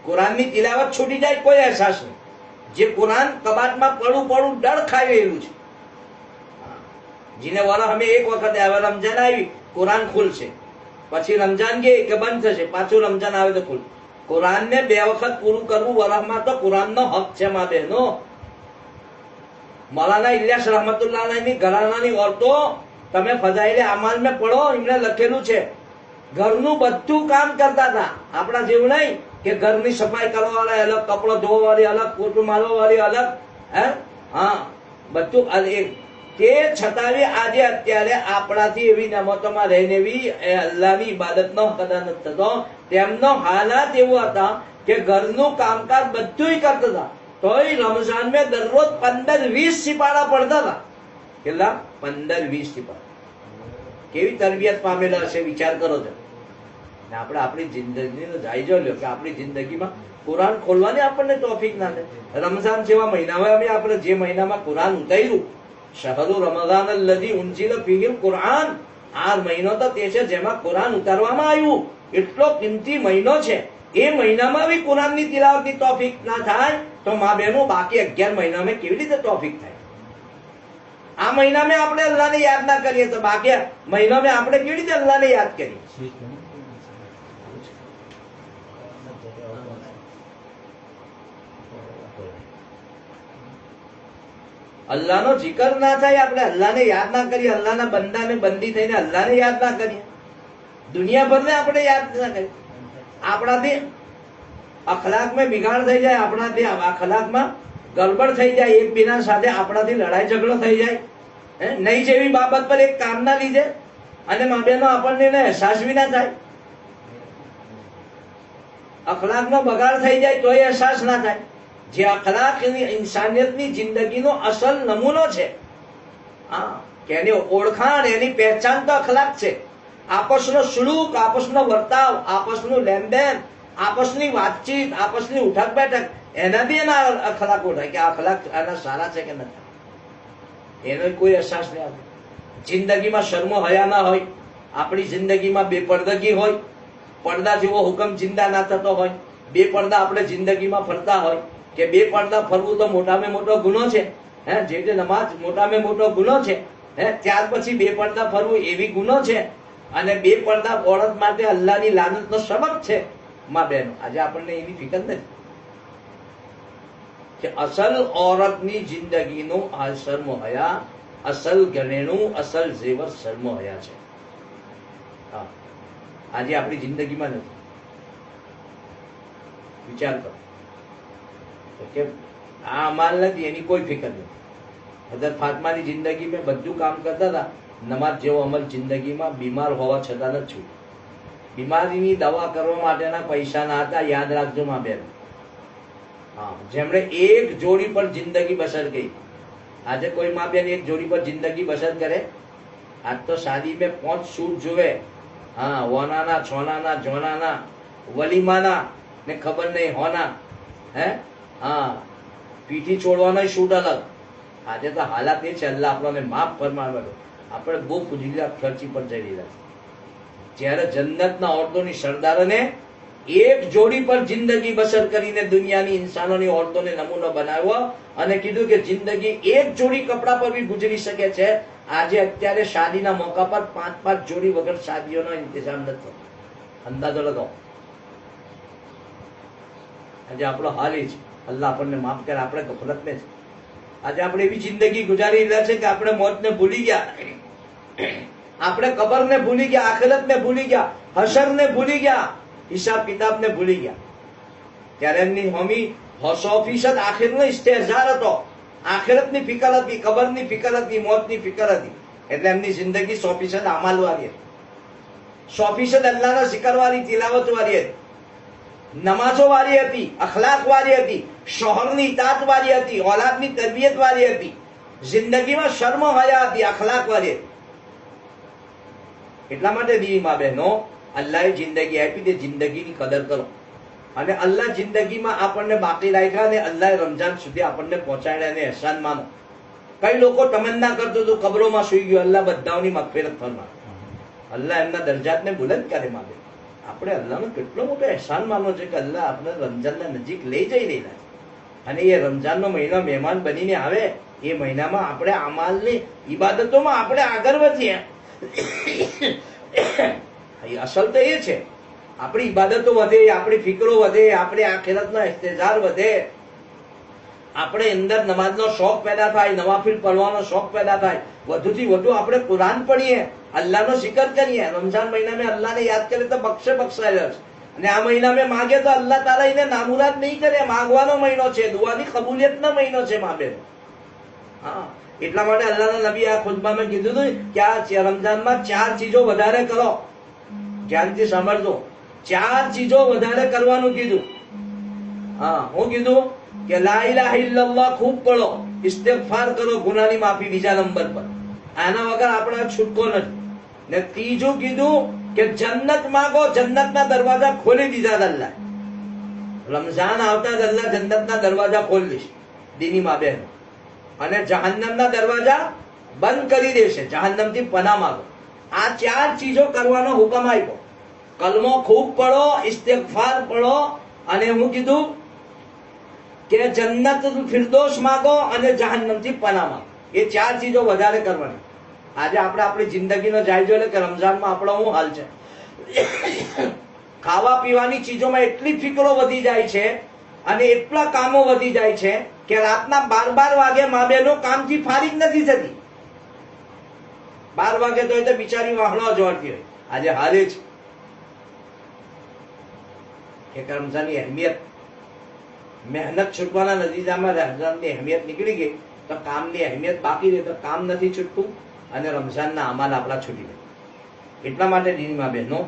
કુરાનની તિલાવત છૂટી જાય, કોઈ અહેસાસ નહીં. જે કુરાન કબાટમાં પડું પડું ડળ ખાઈ રહેલું છે. જેને વાળા અમે એક વખત આવે, રમજાન આવી કુરાન ખુલશે, પછી રમજાન ગઈ કે બંધ થશે, પાછું રમજાન આવે તો ખુલ. કુરાનને 2 વખત પૂરું કરવું વરસમાં તો કુરાનનો હક છે મા બહેનો. મૌલાના ઇલિયાસ રહમતુલ્લાહ અલૈહની ઘરાનાની ઓરતો તમે ફજાઇલે આમાલ મેં પડો, એમને લખેલું છે ઘરનું બધું કામ કરતા હતા. આપણા જેવું નહીં કે ઘરની સફાઈ કરવા વાળી અલગ, કપડો ધોવા વાળી અલગ, પોતું મારવા વાળી અલગ, હે હા બધું એક. તે છતાં આજે અત્યારે આપણાથી એવી નમતોમાં રહીને એવી અલ્લાહની ઇબાદતનો કદા નથી થતો. તેમનો હાલાત એવું હતા કે ઘરનું કામકાજ બધું કરતા હતા, તોય રમઝાન મેં દરરોજ 15-20 સિપાડા પડતા હતા. કેટલા? 15-20 સિપાડા. કેવી તરબિયત પામેલા હશે વિચાર કરો છો. આપણે આપણી જિંદગીનો જાયજો લ્યો કે આપણી જિંદગીમાં કુરાન ખોલવાની આપણને તોફીક ના થાય. રમઝાન જેવા મહિનામાં આપણે જે મહિનામાં કુરાન ઉતાર્યું, શહરુ રમઝાન અલ્લઝી ઉનઝિલ ફીહિલ કુરાન, આ મહિનો તો તે છે જેમાં કુરાન ઉતારવામાં આવ્યું. એટલો કિંમતી મહિનો છે, એ મહિનામાં બી કુરાનની તિલાવતની તોફીક ના થાય તો મા બહેનો બાકી 11 મહિનામાં કેવી રીતે તોફીક થાય? આ મહિનામાં આપણે અલ્લાહને યાદ ના કરીએ તો બાકી મહિનામાં આપણે કેવી રીતે અલ્લાહને યાદ કરીએ? અલ્લાહનો જિકર ના થાય, આપણે અલ્લાહને યાદ ના કરીએ, અલ્લાહના બંદાને બંદી થઈને અલ્લાહને યાદ ના કરીએ, દુનિયાભરને આપણે યાદ ના કરીએ, આપણાથી અખલાકમાં બિગાડ થઈ જાય, આપણાથી અખલાકમાં ગડબડ થઈ જાય, એકબીજા સાથે આપણાથી લડાઈ ઝઘડો થઈ જાય, નહીં જેવી બાબત પર એક કામના લીધે, અને મા બહેનો આપણને અહેસાસ બી ના થાય. અખલાકનો બગાડ થઈ જાય તોય અહેસાસ ના થાય. જે અખલાક ઇન્સાનિયતની જિંદગીનો અસલ નમૂનો છે, હા કે એની ઓળખાણ, એની પહેચાન તો અખલાક છે. આપસનો સુલૂક, આપસનો વર્તાવ, આપસનું લેનદેન, આપસની વાતચીત, આપસની ઉઠક બેઠક, એનાથી એના અખલાક ઓળખાય કે આ અખલાક આના સારા છે કે નથી. એનો કોઈ અહેસાસ નહીં આવતો. જિંદગીમાં શર્મો હયા ના હોય, આપણી જિંદગીમાં બેપરદગી હોય, પડદા જેવો હુકમ જિંદા ના થતો હોય, બે પડદા આપણે જિંદગીમાં ફરતા હોય કે બે પડદા ફરવું તો મોટામાં મોટો ગુનો છે, જે નમાજ મોટામાં મોટો ગુનો છે, ત્યાર પછી બે પડદા ફરવું એવી ગુનો છે, અને બે પડદા ઓરત માટે અલ્લાહની લાનતનો સબબ છે. માં બહેનો આજે આપણને એની ફિકર નથી કે અસલ ઓરતની જિંદગીનું આ શર્મો હયા, અસલ ઘરેણું, અસલ ઝેવર શર્મો હયા છે. હા આજે આપણી જિંદગીમાં નથી. વિચાર કરો કે આ અમાલ નથી, એની કોઈ ફિકર નથી. હઝરત ફાતિમાની જિંદગીમાં બધું કામ કરતા હતા, નમાજ જેવો અમલ જિંદગીમાં બીમાર હોવા છતાં નથી છૂટ્યો. બીમારીની દવા કરવા માટેના પૈસા ના હતા, યાદ રાખજો માં બેન. હા, જેમણે એક જોડી પર જિંદગી બસર કરી. આજે કોઈ માં બેન એક જોડી પર જિંદગી બસર કરે? આજ તો શાદી में 5 શૂટ જોવે, હા વોનાના, છોનાના, જોનાના, વલીમાના ને ખબર નહીં હોના, હા પીઠી છોડવાનો શૂટ અલગ. આજે તો હાલાત એ છે, અલ્લાહ આપણને માફ ફરમાવેલો. આપણે બહુ ફુજીલા ખર્ચી પર જઈ રહ્યા છે. જ્યારે જન્નતના ઓરતોની સરદારને એક જોડી પર જિંદગી બસર કરીને દુનિયાની ઇન્સાનોની ઓરતોને નમૂનો બનાવ્યો અને કીધું કે જિંદગી એક જોડી કપડા પર બી ગુજરી શકે છે. આજે અત્યારે શાદીના મોકા પર 5-5 જોડી વગર શાદીઓનો ઇંતજામ નથી થતો. અંદાજો લગાવો. આજે આપણો હાલ એ છે. અલ્લાહ આપણને માફ કરે, આપણે ગફલત ને છે. આજે આપણે એવી જિંદગી ગુજારી રહ્યા છે કે આપણે મોતને ભૂલી ગયા, આપણે કબરને ભૂલી ગયા, આખિરતને ભૂલી ગયા, હશરને ભૂલી ગયા, હિસાબ કિતાબને ભૂલી ગયા. ત્યારે એમની હોમી 100% આખિરનો ઇસ્તેહઝાર હતો. આખિરતની ફિકર હતી, કબરની ફિકર હતી, મોતની ફિકર હતી. એટલે એમની જિંદગી 100% અમાલ વાળી હતી, 100% અલ્લાહના zikr વાળી, તિલાવત વાળી હતી, નમાઝો વાળી હતી, અખલાક વાળી હતી, શોહરની ઇતાત વાળી હતી, ઓલાદની તરબિયત વાળી હતી, જિંદગીમાં શર્મ હયા હતી, અખલાક વાળી હતી. એટલા માટે દીદી માં બહેનો, અલ્લાહે જિંદગી આપી, તે જિંદગીની કદર કરો. અને અલ્લાહ જિંદગીમાં આપણને બાકી રાખ્યા અને અલ્લાહ રમજાન સુધી આપણને પહોંચાડ્યા અને એહસાન માનો. કઈ લોકો તમન્ના કરતું હતું કબરોમાં સુઈ ગયો, અલ્લાહ બધાઓની મગફિરત ફરમાવે, અલ્લાહ એમના દરજાતને બુલંદ કરે માગે. આપણે અલ્લાહનો કેટલો મોટો એહસાન માનો છે કે અલ્લાહ આપણે રમજાનના નજીક લઈ જઈ રહેલા છે. અને એ રમજાનનો મહિનો મહેમાન બનીને આવે, એ મહિનામાં આપણે અમાલની ઇબાદતોમાં આપણે આગળ વધીએ. અસલ તો એ છે, આપણી ઇબાદતો વધે, આપણી ફિકરો વધે, આપણે આખિરતનો ઇસ્તેજાર વધે, આપણે અંદર નમાઝનો શોખ પેદા થાય, નવાફિલ પડવાનો શોખ પેદા થાય, વધુથી વધુ આપણે કુરાન પઢીએ, અલ્લાહનો જિકર કરીએ. રમજાન મહિના में અલ્લાહને યાદ કરે તો બક્ષાયેલો છે. અને આ મહિના में માગે તો અલ્લાહ તાલા એને નામુરાદ નહીં કરે. માંગવાનો મહિનો છે, દુઆની કબૂલિયતનો મહિનો છે માબે. હા, એટલા માટે અલ્લાહના નબી આ ખુતબામાં કીધું હતું કે આ રમજાનમાં 4 ચીજો વધારે કરો. ધ્યાનથી સાંભળજો, 4 ચીજો વધારે કરવાનું કીધું. હા, હું કીધું કે લા ઇલાહા ઇલ્લલ્લાહ ખૂબ પઢો, ઇસ્તિગફાર કરો, ગુનાની માફી બીજા નંબર પર. આના વગર આપણે છૂટકો નથી. ને ત્રીજું કીધું કે જન્નત માંગો, જન્નતના દરવાજા ખોલી દીધા અલ્લાહ. રમઝાન આવતા જ અલ્લાહ જન્નતના દરવાજા ખોલી દેશે દીની માં બહેનો, અને જહન્નમના દરવાજા બંધ કરી દેશે. જહન્નમથી પનાહ માંગો. આ 4 ચીજો કરવાનો હુકમ આપ્યો. કલમો ખૂબ પઢો, ઇસ્તિગફાર પઢો, અને હું કીધું કે જન્નત ફિરદોસ માંગો અને જહન્નમથી પનાહ માંગો. એ 4 ચીજો વધારે કરવાની. આજે આપણે આપણી જિંદગીનો જાયજો લે કે રમઝાનમાં આપણો શું હાલ છે. ખાવા પીવાની ચીજોમાં એટલી ફિકરો વધી જાય છે અને એટલા કામો વધી જાય છે કે રાતના 12 વાગે મા બહેનો કામથી ફારિગ નથી થતી. 12 વાગે તો બિચારી વાહણો જોડતી હોય. આજે હારે છે કે રમઝાનની અહેમિયત, મહેનત છૂટવાના નતીજામાં રમઝાનની અહેમિયત નીકળી ગઈ તો કામની અહેમિયત બાકી રહે, તો કામ નથી છૂટતું અને રમઝાનના અમાલ આપણા છૂટી ગયા. એટલા માટે દીનમાં બહેનો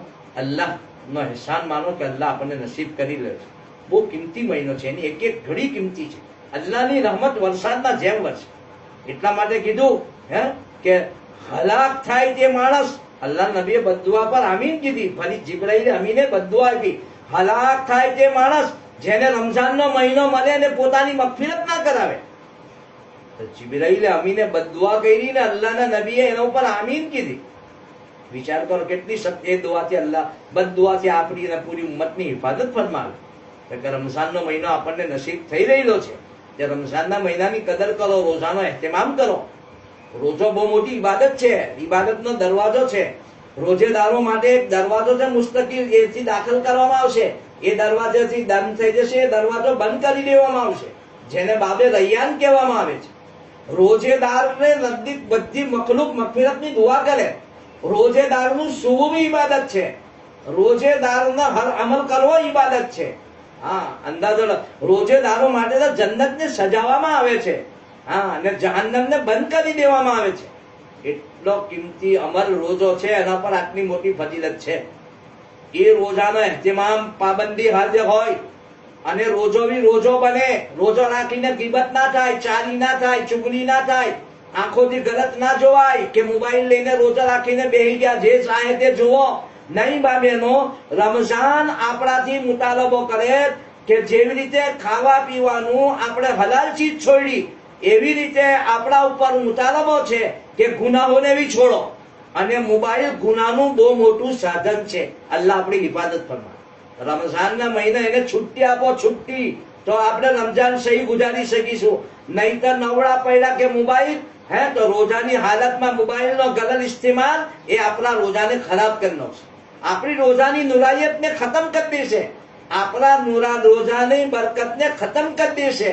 અલ્લાહનો એહસાન માનો કે અલ્લાહ આપણને નસીબ કરી લે છે. બહુ કિંમતી મહિનો છે, એની એક એક ઘડી કિંમતી છે. અલ્લાહની રહમત વરસાદના જેમ વરસે. એટલા માટે કીધું કે હલાક થાય તે માણસ, અલ્લાહ નબીએ બદદુઆ પર આમીન કીધી, ફરી જિબ્રાઈલે અમીને બદદુઆ આપી. હલાક થાય તે માણસ જેને રમઝાનનો મહિનો મળે ને પોતાની મગફિરત ના કરાવે. તો જિબ્રાઈલે અમીને બદદુઆ કરી ને અલ્લાહના નબીએ એના ઉપર આમીન કીધી. વિચાર કરો કેટલી સત્ય દુઆથી અલ્લાહ બદદુઆથી આપણી અને પૂરી ઉમ્મતની હિફાજત ફરમાવે. કે રમઝાનનો મહિનો આપણને નસીબ થઈ રહેલો છે. જે રમઝાનના મહિનાની કદર કરો, રોજાનો એહતમામ કરો. રોજો બહુ મોટી ઇબાદત છે, ઇબાદતનો દરવાજો છે. રોજેદારો માટે એક દરવાજો છે મુસ્તકિલ, એથી દાખલ કરવામાં આવશે. એ દરવાજાથી બંધ થઈ જશે, એ દરવાજો બંધ કરી દેવામાં આવશે, જેને બાબે રૈયાન કહેવામાં આવે છે. રોજેદારને નજદીક બધી મખલુક મગફિરતની દુઆ કરે. રોજેદારનું સૂવું ઇબાદત છે. રોજેદારનો હર અમલ કરવો ઇબાદત છે. હા, અંદાજો રોજેદારો માટે તો જન્નતને સજાવવામાં આવે છે. હા, અને જહન્નમને બંધ કરી દેવામાં આવે છે. એટલો કિંમતી અમલ રોજો છે, એના પર આટલી મોટી ફજીલત છે. એ રોજાનો એહતમામ પાબંદી હાજર હોય અને રોજો બી રોજો બને. રોજો રાખીને ગીબત ના થાય, ચારી ના થાય, ચુગલી ના થાય, આંખોથી ગલત ના જોવાય કે મોબાઈલ લઈને રોજા રાખીને બેહી ગયા, જે ચાહે તે જુઓ નહીં. બાબેનો રમઝાન આપણાથી મુતાલબો કરે કે જેવી રીતે ખાવા પીવાનું આપણે હલાલ ચીજ છોડી, એવી રીતે આપણા ઉપર મુતાલબો છે કે ગુનાહોને બી છોડો. અને મોબાઈલ ગુનાનું બહુ મોટું સાધન છે. અલ્લાહ આપણી હિફાજત ફરમાવે. રમઝાનના મહિના એને છુટ્ટી આપો, છુટ્ટી, તો આપણે રમઝાન સહી ગુજારી શકીશું. નહીં તો નવડા પડ્યા કે મોબાઈલ તો રોજાની હાલતમાં મોબાઈલનો ગલત ઇસ્તેમાલ એ આપણા રોજાને ખરાબ કરી નાખશે. આપણી રોજાની નુરાયતને ખતમ કરી દેશે, આપણા રોજાની બરકતને ખતમ કરી દેશે.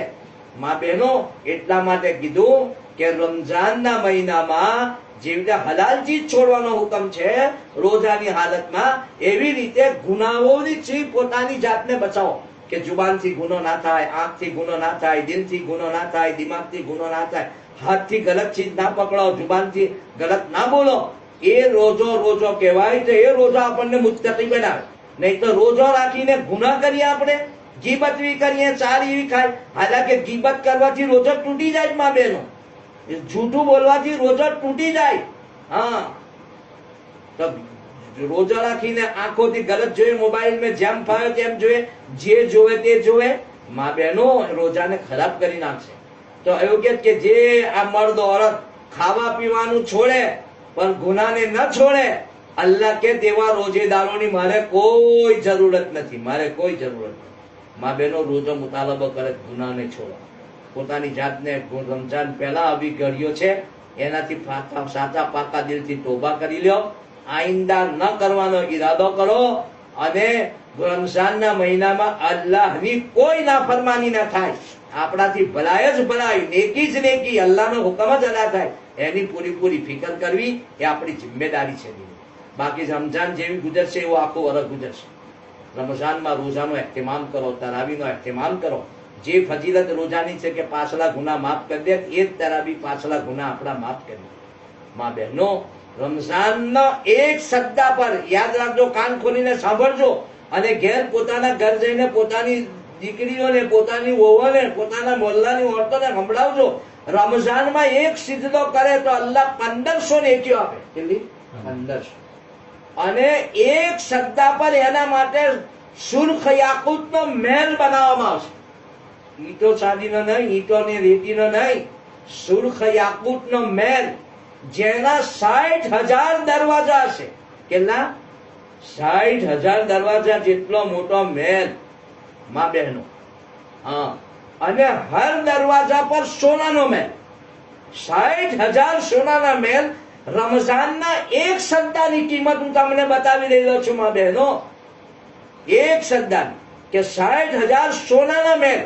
માં બહેનો, એટલા માટે કીધું કે રમઝાનના મહિનામાં જેવી રીતે હલાલ ચીજ છોડવાનો હુકમ છે રોજાની હાલતમાં, એવી રીતે ગુનાહોથી પોતાની જાતને બચાવો કે જુબાનથી ગુનો ના થાય, આંખથી ગુનો ના થાય, દિલથી ગુનો ના થાય, દિમાગથી ગુનો ના થાય, હાથથી ગલત ચીજ ના પકડો, જુબાનથી ગલત ના બોલો. એ રોજો કહેવાય. તો એ રોજો આપણને મુત્તકી બનાવે. નહીં તો રોજો રાખીને ગુનાહ કરીએ, આપણે ગીબત બી કરીએ, ચારી બી ખાય. હાલાકે ગીબત કરવાથી રોજો તૂટી જાય માં બહેનો, જૂઠું બોલવાથી રોજો તૂટી જાય. હા, તો રોજો રાખીને આંખોથી ગલત જોઈએ, મોબાઈલમાં જેમ ફાવે તેમ જોઈએ, જે જોવે તે જોવે, મા બહેનો રોજાને ખરાબ કરી નાખશે. તો એવું કે જે આ મર્દ औरत ખાવા પીવાનું છોડે પણ ગુનાને ન છોડે, અલ્લાહ કે તેવા રોજેદારોની મારે કોઈ જરૂરત નથી, મારે કોઈ જરૂરત નથી. મા બહેનો રોજો મુતાલબો કરે ગુનાને છોડવા, પોતાની જાતને રમજાન પહેલા આવી ઘડીઓ છે એનાથી સાચા પાકા દિલથી તોબા કરી લ્યો, આઈંદા ન કરવાનો ઈરાદો કરો, અને રમઝાનના મહિનામાં અલ્લાહની કોઈ નાફરમાની ન થાય. આપણાથી ભલાઈ જ ભલાઈ, નેકી જ નેકી, અલ્લાહનો હુકમ જ અદા થાય, એની પૂરી ફિકર કરવી એ આપણી જિમ્મેદારી છે. બાકી રમઝાન જેવી ગુજરશે એવું આખું વર્ષ ગુજરશે. રમઝાનમાં રોજાનો એહતિમામ કરો, તરાવીનો એહતિમામ કરો. જે ફજીલત રોજાની છે કે પાછલા ગુના માફ કરી દે, એ જ તરાવી પાછલા ગુના આપણા માફ કરી દે. મા બહેનો, રમઝાનના એક સદ્દા પર યાદ રાખજો, કાન ખોલીને સાંભળજો, અને ઘેર પોતાના ઘર જઈને પોતાની દીકરીઓને, પોતાની વહુઓને, પોતાના મોહલ્લાની ઓરતોને સંભળાવજો. રમઝાનમાં એક સિજદો કરે તો અલ્લાહ 1500 નેકીઓ આપે. કેટલી? 1500. અને એક સદ્દા પર એના માટે સુર્ખ યાકૂતનો મહેલ બનાવવામાં આવશે. ઈંટો ચાંદીનો નહીં, ઈંટો ને રેતીનો નહીં, સુર્ખ યાકૂતનો મહેલ, જેના 60,000 દરવાજા હશે. કેટલા? 60,000 દરવાજા જેટલો મોટો મહેલ. મા બહેનો, હા, અને હર દરવાજા પર સોનાનો મહેલ. 60,000 સોનાના મહેલ. રમઝાનના એક સદ્દાની કિંમત હું તમને બતાવી રહ્યો છું મા બહેનો, એક સદ્દાની, કે 60,000 સોનાના મહેલ,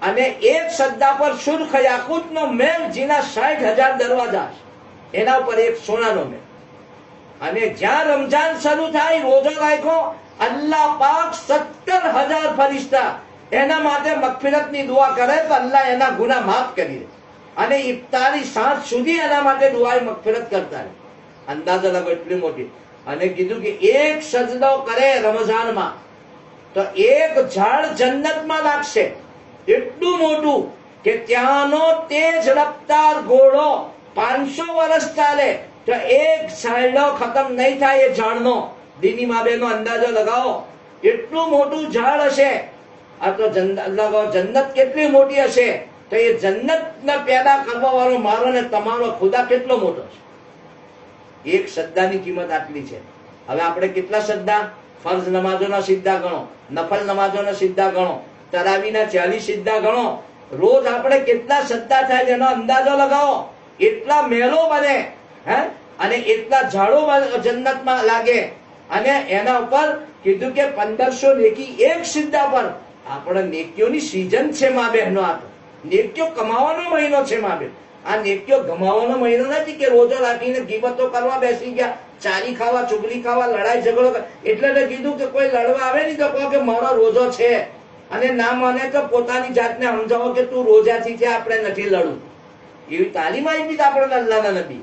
અને એક સદ્દા પર સુર્ખ યાકૂતનો મહેલ, જેના 60,000 દરવાજા છે, એના ઉપર એક સોનાનો મહેલ. અને જ્યાં રમઝાન શરૂ થાય, રોજો રાખ્યો, અલ્લાહ પાક 70,000 ફરિશ્તા એના માટે મગફિરતની દુઆ કરે તો અલ્લાહ એના ગુના માફ કરી દે, અને ઇફતારી સાંજ સુધી એના માટે દુઆ મગફિરત કરતા રહે. અંદાજો લગો એટલી મોટી. અને કીધું કે એક સજદો કરે રમઝાનમાં તો એક ઝાડ જન્નતમાં લાગશે, એટલું મોટું કે ત્યાંનો તેજ રફતાર ઘોડો 500 વર્ષ ચાલે તો એક સાયડો ખતમ નહીં થાય એ ઝાડનો. દીની મા બેનો અંદાજો લગાવો, એટલું મોટું ઝાડ હશે. આ તો જન્નત કેટલી મોટી હશે, તો એ જન્નતને પેદા કરવા વાળો મારો ને તમારો ખુદા કેટલો મોટો છે. એક સદ્દાની કિંમત આટલી છે. હવે આપણે કેટલા સદ્દા? ફર્જ નમાજોના સિદ્ધા ગણો, નફલ નમાજોના સિદ્ધા ગણો, તરાવીના 40 સિદ્ધા ગણો. રોજ આપણે કેટલા સદ્દા થાય તેનો અંદાજો લગાવો. એટલા મહેલો બને, હે, અને એટલા ઝાડો જન્નતમાં લાગે. અને એના ઉપર કીધું કે 1500 નેકી એક સિદ્ધા પર. આપણે નેકીઓની સીઝન છે મા બહેનો. આ તો નેકીઓ કમાવાનો મહિનો છે મા બહેન. આ નેકીઓ ગમાવાનો મહિનો નથી કે રોજો રાખીને ગીબતો કરવા બેસી ગયા, ચારી ખાવા, ચુગલી ખાવા, લડાઈ ઝઘડો. એટલે કીધું કે કોઈ લડવા આવે નહીં તો કહો કે મારો રોજો છે, અને ના માને તો પોતાની જાતને સમજાવો કે તું રોજાથી છે, આપણે નથી લડવું. એવી તાલીમ આપી આપણે અલ્લાહના નબી.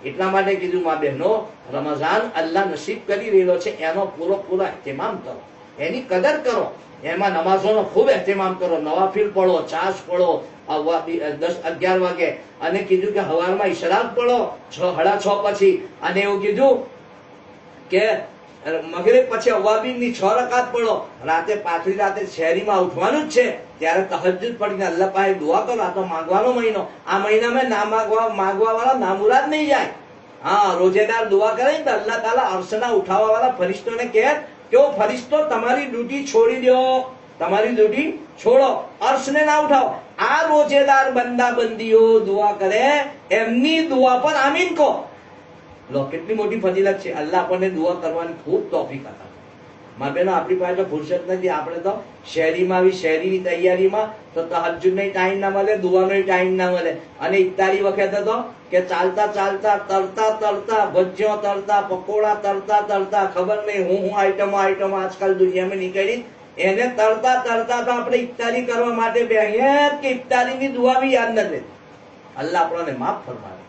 એટલા માટે કીધું મા બહેનો, રમઝાન અલ્લાહ નસીબ કરી રહેલો છે, એનો પૂરો એહતિમામ કરો, એની કદર કરો. એમાં નમાઝોનો ખૂબ એહતિમામ કરો, નવાફિલ પઢો, ચાસ પઢો 10-11 વાગે, અને કીધું કે સવારમાં ઇશરાક પઢો 6-6:30 પછી. અને એવું કીધું કે મગરિબ પછી અવાબીની 6 રકાત પઢો. રાતે પાછલી રાતે શહેરીમાં ઉઠવાનું જ છે, ત્યારે તહજ્જુદ પડીને અલ્લાહ પાસે દુઆ કરો. આ તો માંગવાનો મહિનો. આ મહિનામાં ના માંગવા વાળા નામુરાદ નહીં જાય. હા, રોજેદાર દુઆ કરે ને તો અલ્લાહ તાલા અરશના ઉઠાવવા વાળા ફરિશ્તોને કહે કે ઓ ફરિશ્તો, તમારી ડ્યુટી છોડી દો, તમારી ડ્યુટી છોડો, અર્શને ના ઉઠાવો. આ રોજેદાર બંદા બંદીઓ દુઆ કરે, એમની દુઆ પર આમીન કહો. લો, કેટલી મોટી ફજીલત છે. અલ્લાહ આપણને દુઆ કરવાની ખૂબ તૌફીક આપે. મારા બેનો, આપણી પાસે તો ફુરસત નથી. આપણે તો શહેરીમાં આવી, શહેરીની તૈયારીમાં તો તહજ્જુદનો ટાઈમ ના મળે, દુઆનો ટાઈમ ના મળે. અને ઇફતારી વખતે તો કે ચાલતા તરતા ભજીયો તરતા, પકોડા તરતા, ખબર નહીં હું આઈટમો આજકાલ દુનિયામાં નીકળી, એને તરતા તો આપણે ઇફતારી કરવા માટે બેહીએ કે ઇફતારીની દુઆ બી યાદ નથી. અલ્લાહ આપણને માફ ફરમાવે.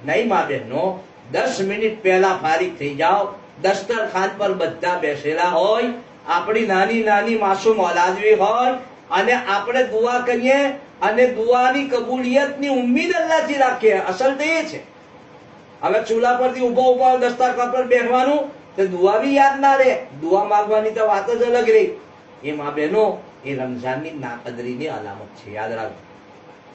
નહીં મા બહેનો, 10 મિનિટ પહેલા ફારિગ થઈ જાઓ. દસ્તરખાન પર બધા બેસેલા હોય, આપણી નાની માસૂમ ઓલાદવી હોય, અને આપણે દુઆ કરીએ, અને દુઆની કબૂલિયતની ઉમ્મીદ અલ્લાહથી રાખીએ. અસલ તો એ છે. હવે ચૂલા પરથી ઉભો દસ્તરખાન પર બેસવાનું, તો દુઆ બી યાદ ના રહે. દુઆ માંગવાની તો વાત જ અલગ રહી. એ મા બહેનો, એ રમઝાનની નાકદરીની અલામત છે. યાદ રાખજો,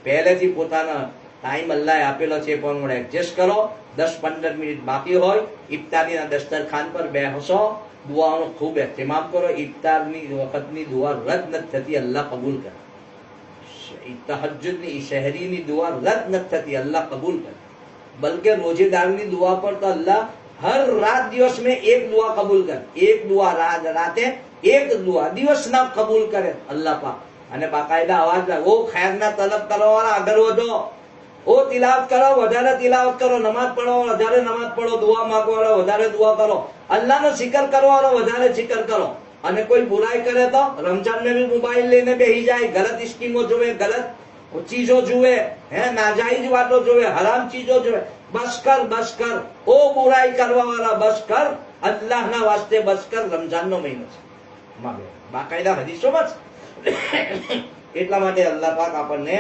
પહેલેથી પોતાના ટાઈમ અલ્લાહે આપેલો છે, પણ એડજસ્ટ કરો. 10-15 મિનિટ બાકી હોય, ઇફતારીના દસ્તરખાન પર બેસો, દુઆનો ખૂબ એહતિમામ કરો. ઇફતારની વખતની દુઆ રદ નથી થતી, અલ્લાહ કબૂલ કરે. તહજ્જુદની શહેરીની દુઆ રદ નથી થતી, અલ્લાહ કબૂલ કરે. બલકે રોજેદારની દુઆ પર તો અલ્લાહ હર રાત દિવસ में एक दुआ कबूल करे. एक दुआ राते, एक दुआ દિવસના કબૂલ કરે અલ્લાહ પાક. અને બાકાયદા અવાજ ઓ ખૈરના તલબ કરવાવાળા આગળ વધો, ઓ તિલાવત કરો, વધારે તિલાવત કરો, નમાજ પઢો, વધારે નમાજ પઢો, દુઆ માંગવાવાળા વધારે દુઆ કરો, અલ્લાહનો zikr કરવાવાળા વધારે zikr કરો. અને કોઈ બુરાઈ કરે તો રમજાન में भी મોબાઈલ લઈને બેહી જાય, ગલત સ્કીમો જોવે, ગલત ચીજો જુએ, નાજાયજ વાતો જોવે, હરામ ચીજો જોવે. બસ કર, ઓ બુરાઈ કરવા વાળા બસ કર, અલ્લાહના વાસ્તે બસ કર. રમજાનનો મહિનો છે, બાકાયદા હદીસોમાં છે. એટલા માટે અલ્લાહ પાક આપણને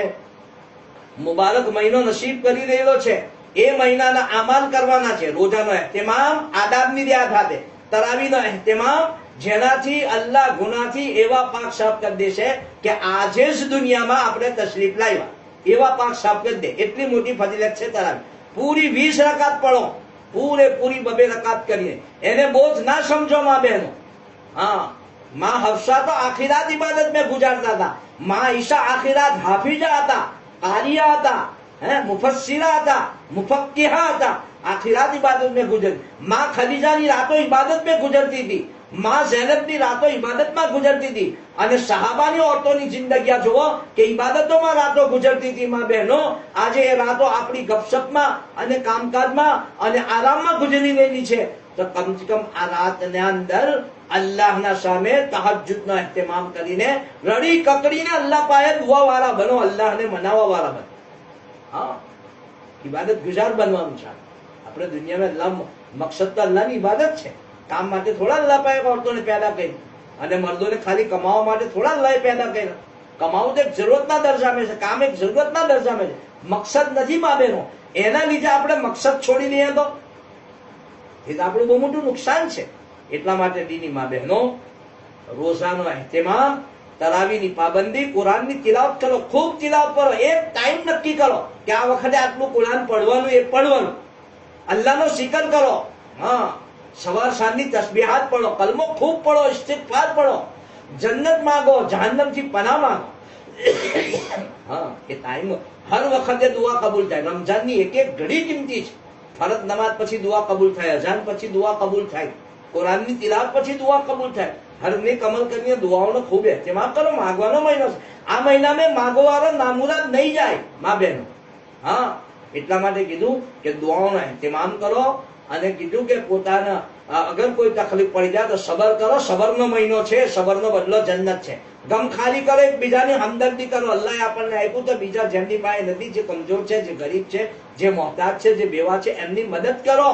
મુબારક મહિનો નસીબ કરી રહેલો છે. એ મહિનાના અમાલ કરવાના છે. રોજાનો એહતિમામ આદાબની યાદ સાથે, તરાવીનો એહતિમામ, જેનાથી અલ્લાહ ગુનાથી એવા પાક સાફ કરી દેશે કે આજે જ દુનિયામાં આપણે તશરીફ લાવ્યા એવા પાક સાફ કરી દે. એટલી મોટી ફજીલત છે તરાવી. પૂરી 20 રકાત પડો, પૂરેપૂરી 2 રકાત કરીએ. એને બોझ ના સમજો માં બહેનો. હા, માં હફસા તો આખિરાત ઇબાદત में ગુજારતા હતા. માં ઈશા આખિરાત હાફિજા હતા, કારિયા હતા, મુફસ્સિરા હતા, મુફક્કિહા હતા. આખિરાત ઇબાદત में ગુજરી. માં ખદીજાની રાતો ઇબાદત में ગુજરતી હતી. માં ઝૈનબની રાતો ઇબાદતમાં ગુજરતી હતી. અને સહાબાની औरतोની જિંદગી જુઓ કે ઇબાદતોમાં રાતો ગુજરતી હતી. માં બહેનો, આજે એ રાતો આપણી ગપશપમાં અને કામકાજમાં અને આરામમાં ગુજરી રહેલી છે. તો કમસે કમ આ રાતના અંદર અલ્લાહના સામે તહજ્જુદનો એહતિમામ કરીને રડી કકડીને અલ્લાહ પાસે દુઆ વાળા બનો, અલ્લાહને મનાવવા વાળા બનો. હા, ઇબાદત ગુજાર બનવાનું છે. આપણે દુનિયામાં અલ્લાહ મકસદ તો અલ્લાહની ઇબાદત છે. કામ માટે થોડા અલ્લાહ પાસે औरतोને પેદા કરી, અને મર્દોને ખાલી કમાવા માટે થોડા અલ્લાહે પેદા કર્યા. કમાવું તો એક જરૂરતના દરજામાં છે, કામ એક જરૂરતના દરજામાં છે, મકસદ નથી માં બહેનો. એના લીધે આપણે મકસદ છોડી દઈએ તો એ તો આપણું બહુ મોટું નુકસાન છે. એટલા માટે દીની માં બહેનો, રોજાનો એહતિમામ, તરાવીની પાબંદી, કુરાનની તિલાવત કરો, ખૂબ તિલાવત કરો. એક ટાઈમ નક્કી કરો કે આ વખતે આટલું કુરાન પડવાનું, એ પડવાનું. અલ્લાહનો zikr કરો. હા, સવાર સાંજની તસ્બીહાત પડો, કલમો ખૂબ પડો, ઇસ્તિગફાર પડો, જન્નત માંગો, જહન્નમથી પનાહ માંગો. હા, એ ટાઈમ હર વખતે દુઆ કબૂલ થાય. રમજાનની એક એક ઘડી કિંમતી છે. ફરજ નમાજ પછી દુઆ કબૂલ થાય, અઝાન પછી દુઆ કબૂલ થાય, કુરાનની તિલાવત પછી દુઆ કબૂલ થાય. હર નેક અમલ કરીને દુઆઓનો ખૂબ એહતિમામ કરો. માંગવાનો મહિનો છે. આ મહિનામાં માંગવાવાળો નામુરાદ નહીં જાય માં બહેનો. હા, એટલા માટે કીધું કે દુઆઓનો એહતિમામ કરો. અને કીધું કે પોતાના અગર કોઈ તકલીફ પડી જાય તો સબર કરો. સબરનો મહિનો છે, સબરનો બદલો જન્નત છે. ગમ ખાલી કરો, એકબીજાની હમદર્દી કરો. અલ્લાહે આપણને આપ્યું તો બીજા જેમની પાસે નથી, જે કમજોર છે, જે ગરીબ છે, જે મોહતાજ છે, જે બેવા છે, એમની મદદ કરો.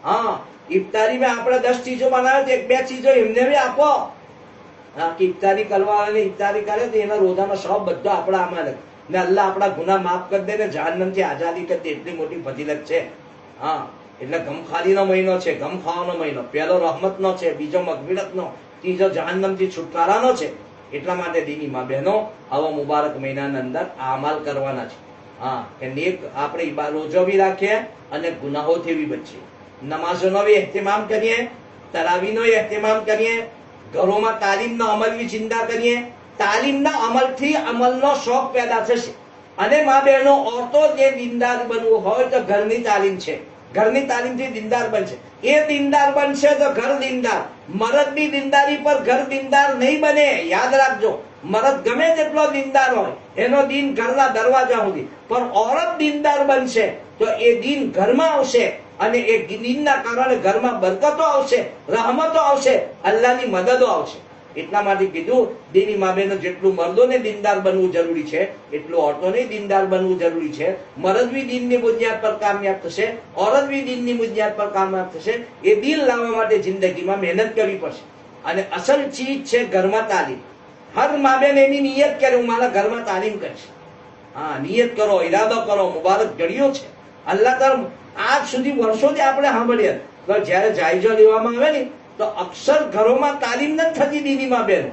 હા, ઇફતારીમાં આપણે 10 ચીજો બનાવે તો 1-2 ચીજો એમને બી આપો. હા, કે ઇફતારી કરવા ઇફતારી કરે તો એના રોજાનો સવાબ બધો આપણા આમાં લાગે ને અલ્લાહ આપણા ગુનાહ માફ કરી દે ને જહન્નમથી આઝાદી કરી દે. એટલી મોટી ફજીલત છે. હા, એટલે ગમખારીનો મહિનો છે, ગમ ખાવાનો મહિનો. પહેલો રહમતનો છે, બીજો મગફિરતનો, ત્રીજો જહન્નમથી છુટકારાનો છે. એટલા માટે દીની માં બહેનો, આવા મુબારક મહિનાની અંદર આમાલ કરવાના છે. હા, કે નેક આપણે રોજો બી રાખીએ અને ગુનાહોથી બી બચીએ. નમાઝોનો બી એહતિમામ કરીએ, તરાવીનો એહતિમામ કરીએ, ઘરોમાં તાલીમનો અમલ બી ચિંતા કરીએ. તાલીમના અમલથી અમલનો શોખ પેદા થશે. અને માં બહેનો, औरतो જે દીનદાર બનવું હોય તો ઘરની તાલીમ છે. ઘરની તાલીમથી દીનદાર બનશે. એ દીનદાર બનશે તો ઘર દીનદાર. મરદની દીનદારી પર ઘર દીનદાર નહીં બને. યાદ રાખજો, મરદ ગમે તેટલો દીનદાર હોય, એનો દીન ઘરના દરવાજા સુધી, પણ औरत દીનદાર બનશે તો એ દીન ઘરમાં આવશે. અને એ દીનના કારણે ઘરમાં બરકતો આવશે, રહમતો આવશે, અલ્લાહની મદદો આવશે. એટલા માટે કીધું દીની માં બહેનો, જેટલું મર્દોને દીનદાર બનવું જરૂરી છે એટલું औरतोને દીનદાર બનવું જરૂરી છે. મર્દ બી દીનની બુનિયાદ પર કામયાબ થશે, औरत બી દીનની બુનિયાદ પર કામયાબ થશે. એ દીન લાવવા માટે જિંદગીમાં મહેનત કરવી પડશે. અને અસલ ચીજ છે ઘરમાં તાલીમ. હર મા બેન એની નિયત કરે, હું મારા ઘરમાં તાલીમ કરીશ. હા, નિયત કરો, ઈરાદો કરો. મુબારક ઘડીઓ છે. અલ્લાહ તરફ આજ સુધી વર્ષોથી આપણે સાંભળીએ તો જયારે જાયજો લેવામાં આવે ને તો અક્ષર ઘરોમાં તાલીમ નથી થતી દીદીમાં બેનો.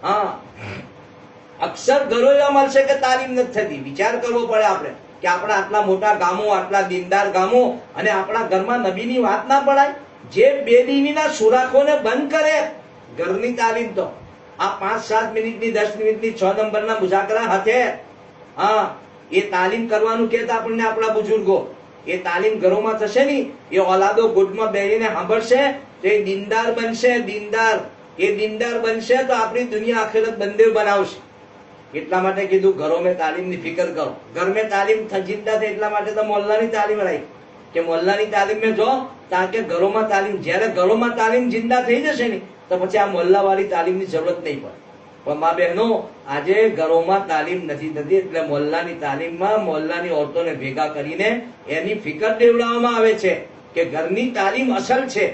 હા, અક્ષર ઘરો એવા મળશે કે તાલીમ નથી થતી. વિચાર કરવો પડે આપણે કે આપણા આટલા મોટા ગામો, આટલા દીનદાર ગામો, અને આપણા ઘરમાં નબીની વાત ના પડાય. જે બેદીનીના સુરાખોને બંધ કરે ઘરની તાલીમ, તો આ 5-7 મિનિટની 10 મિનિટની 6 નંબરના મુઝાકરા હાથે, હા, એ તાલીમ કરવાનું કહેતા આપણને આપણા બુજુર્ગો. એ તાલીમ ઘરોમાં થશે ને, એ ઓલાદો ગોદમાં બેહીને સાંભળશે તો એ દીનદાર બનશે. દીનદાર, એ દીનદાર બનશે તો આપણી દુનિયા આખિરત બંને બનાવશે. એટલા માટે કીધું ઘરો મેં તાલીમની ફિકર કરો. ઘર મેં તાલીમ જિંદા થાય એટલા માટે તો મોલ્લાની તાલીમ રાખી કે મોલ્લાની તાલીમ મેં જો કારણ કે ઘરોમાં તાલીમ, જયારે ઘરોમાં તાલીમ જિંદા થઈ જશે ને તો પછી આ મોલ્લા વાળી તાલીમની જરૂરત નહીં પડે. પણ મા બહેનો, આજે ઘરોમાં તાલીમ નથી થતી એટલે મોલ્લાની તાલીમમાં મોલ્લાની ઓરતોને ભેગા કરીને એની ફિકર દેવડાવવામાં આવે છે કે ઘરની તાલીમ અસલ છે.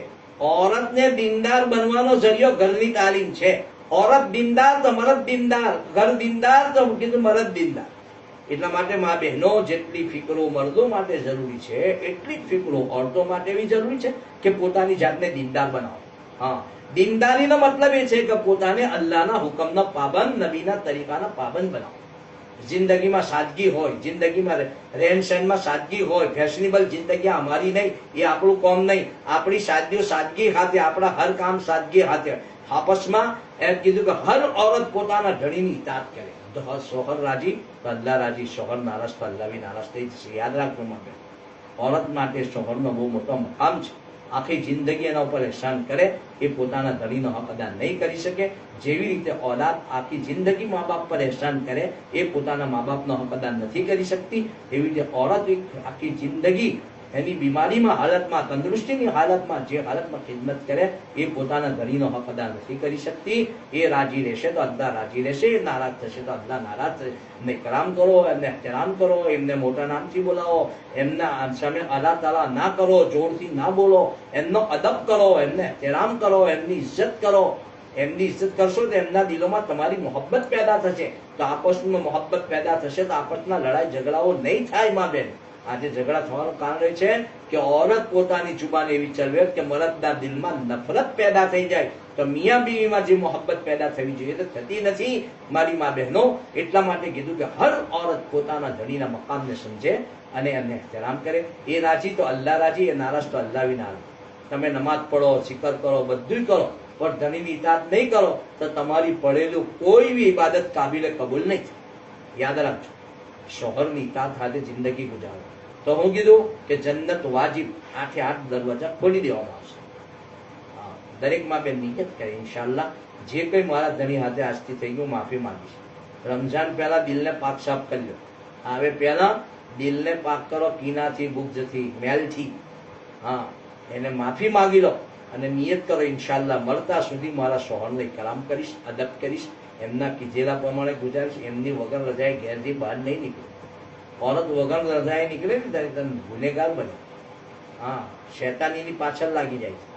औरतને દીનદાર બનવાનો જરિયો ઘરની તાલીમ છે. औरत દીનદાર તો મરદ દીનદાર, ઘર દીનદાર તો કીધું મરદ દીનદાર. એટલા માટે મા બહેનો, જેટલી ફિકરો મર્દો માટે જરૂરી છે એટલી જ ફિકરો ઓરતો માટે બી જરૂરી છે કે પોતાની જાતને દીનદાર બનાવો. હા, દીનદારીનો મતલબ એ છે કે પોતાને અલ્લાહના હુકમનો પાબંદ, નબીના તરીકાના પાબંદ બનાવો. જિંદગીમાં સાદગી હોય, જિંદગીમાં રહેન સહેનમાં સાદગી હોય. ફેશનેબલ જિંદગી અમારી નહીં, એ આપણું કોમ નહીં. આપણી સાદગી ખાતે, આપણા હર કામ સાદગી ખાતે. આપસમાં એમ કીધું કે હર औरत પોતાના ધણીની ઇતાત કરે તો શોહર રાજી તો અલ્લાહ રાજી, શોહર નારાજ તો અલ્લાહ બી નારાજ થઈ જશે. યાદ રાખજો માટે औरत માટે શોહરનો બહુ મોટો મકામ છે. આખી જિંદગી એના ઉપર એહસાન કરે એ પોતાના ધણીનો હક અદા નહીં કરી શકે. જેવી રીતે औलाद આખી જિંદગી મા બાપ પર એહસાન કરે એ પોતાના મા બાપનો હક અદા નથી કરી શકતી. એવી રીતે औरत આખી જિંદગી એની બીમારીમાં હાલતમાં, તંદુરસ્તીની હાલતમાં, જે હાલતમાં ખિદમત કરે એ પોતાના ધણીનો હક અદા નથી કરી શકતી. એ રાજી રહેશે તો અલ્લાહ રાજી રહેશે, એ નારાજ થશે તો અલ્લાહ નારાજ થશે. એમને કરામ કરો, એમને એહતરામ કરો, એમને મોટા નામથી બોલાવો, એમના સામે અલા તાલા ના કરો, જોરથી ના બોલો, એમનો અદબ કરો, એમને એહતરામ કરો, એમની ઇજ્જત કરો. એમની ઇજ્જત કરશો તો એમના દિલોમાં તમારી મોહબ્બત પેદા થશે. તો આપસમાં મોહબ્બત પેદા થશે તો આપસના લડાઈ ઝઘડાઓ નહીં થાય. માં બેન, આજે ઝઘડા થવાનું કારણ એ છે કે औरत પોતાની જુબાન એવી ચલાવે કે મરદના દિલમાં નફરત પેદા થઈ જાય. તો મિયા બીવીમાં જે મોહબ્બત પેદા થવી જોઈએ તો થતી નથી મારી મા બહેનો. એટલા માટે કીધું કે હર औरत પોતાના ધણીના મકામને સમજે અને એમને એહતરામ કરે. એ રાજી તો અલ્લાહ રાજી, એ નારાજ તો અલ્લાહ બી નારાજ. તમે નમાઝ પઢો, સિકર કરો, બધું કરો, પણ ધણીની ઇતાત નહીં કરો તો તમારી પડેલું કોઈ બી ઇબાદત કાબિલે કબૂલ નહીં થાય. યાદ રાખજો, શોહરની ઇતાત સાથે જિંદગી ગુજારો. તો હું કીધું કે જન્નત વાજિબ, 8 દરવાજા ખોલી દેવામાં આવશે. દરેક માં બેન નિયત કરે ઇન્શાલ્લાહ જે કઈ મારા ધણી હાથે આજથી થઈ ગયું માફી માંગીશ. રમજાન પહેલા દિલને પાક સાફ કરી લો. આવે પહેલા દિલને પાક કરો કીનાથી, બુગ્ઝથી, મેલથી. હા, એને માફી માંગી લો અને નિયત કરો ઇન્શાલ્લાહ મળતા સુધી મારા શોહરને કલામ કરીશ, અદબ કરીશ, એમના કીધેલા પ્રમાણે ગુજારીશ. એમની વગર રજાએ ઘેરથી બહાર નહીં નીકળે. औरत વગર રજાએ નીકળે ને ત્યારે તને ગુનેગાર બને. હા, શૈતાનીની પાછળ લાગી જાય છે,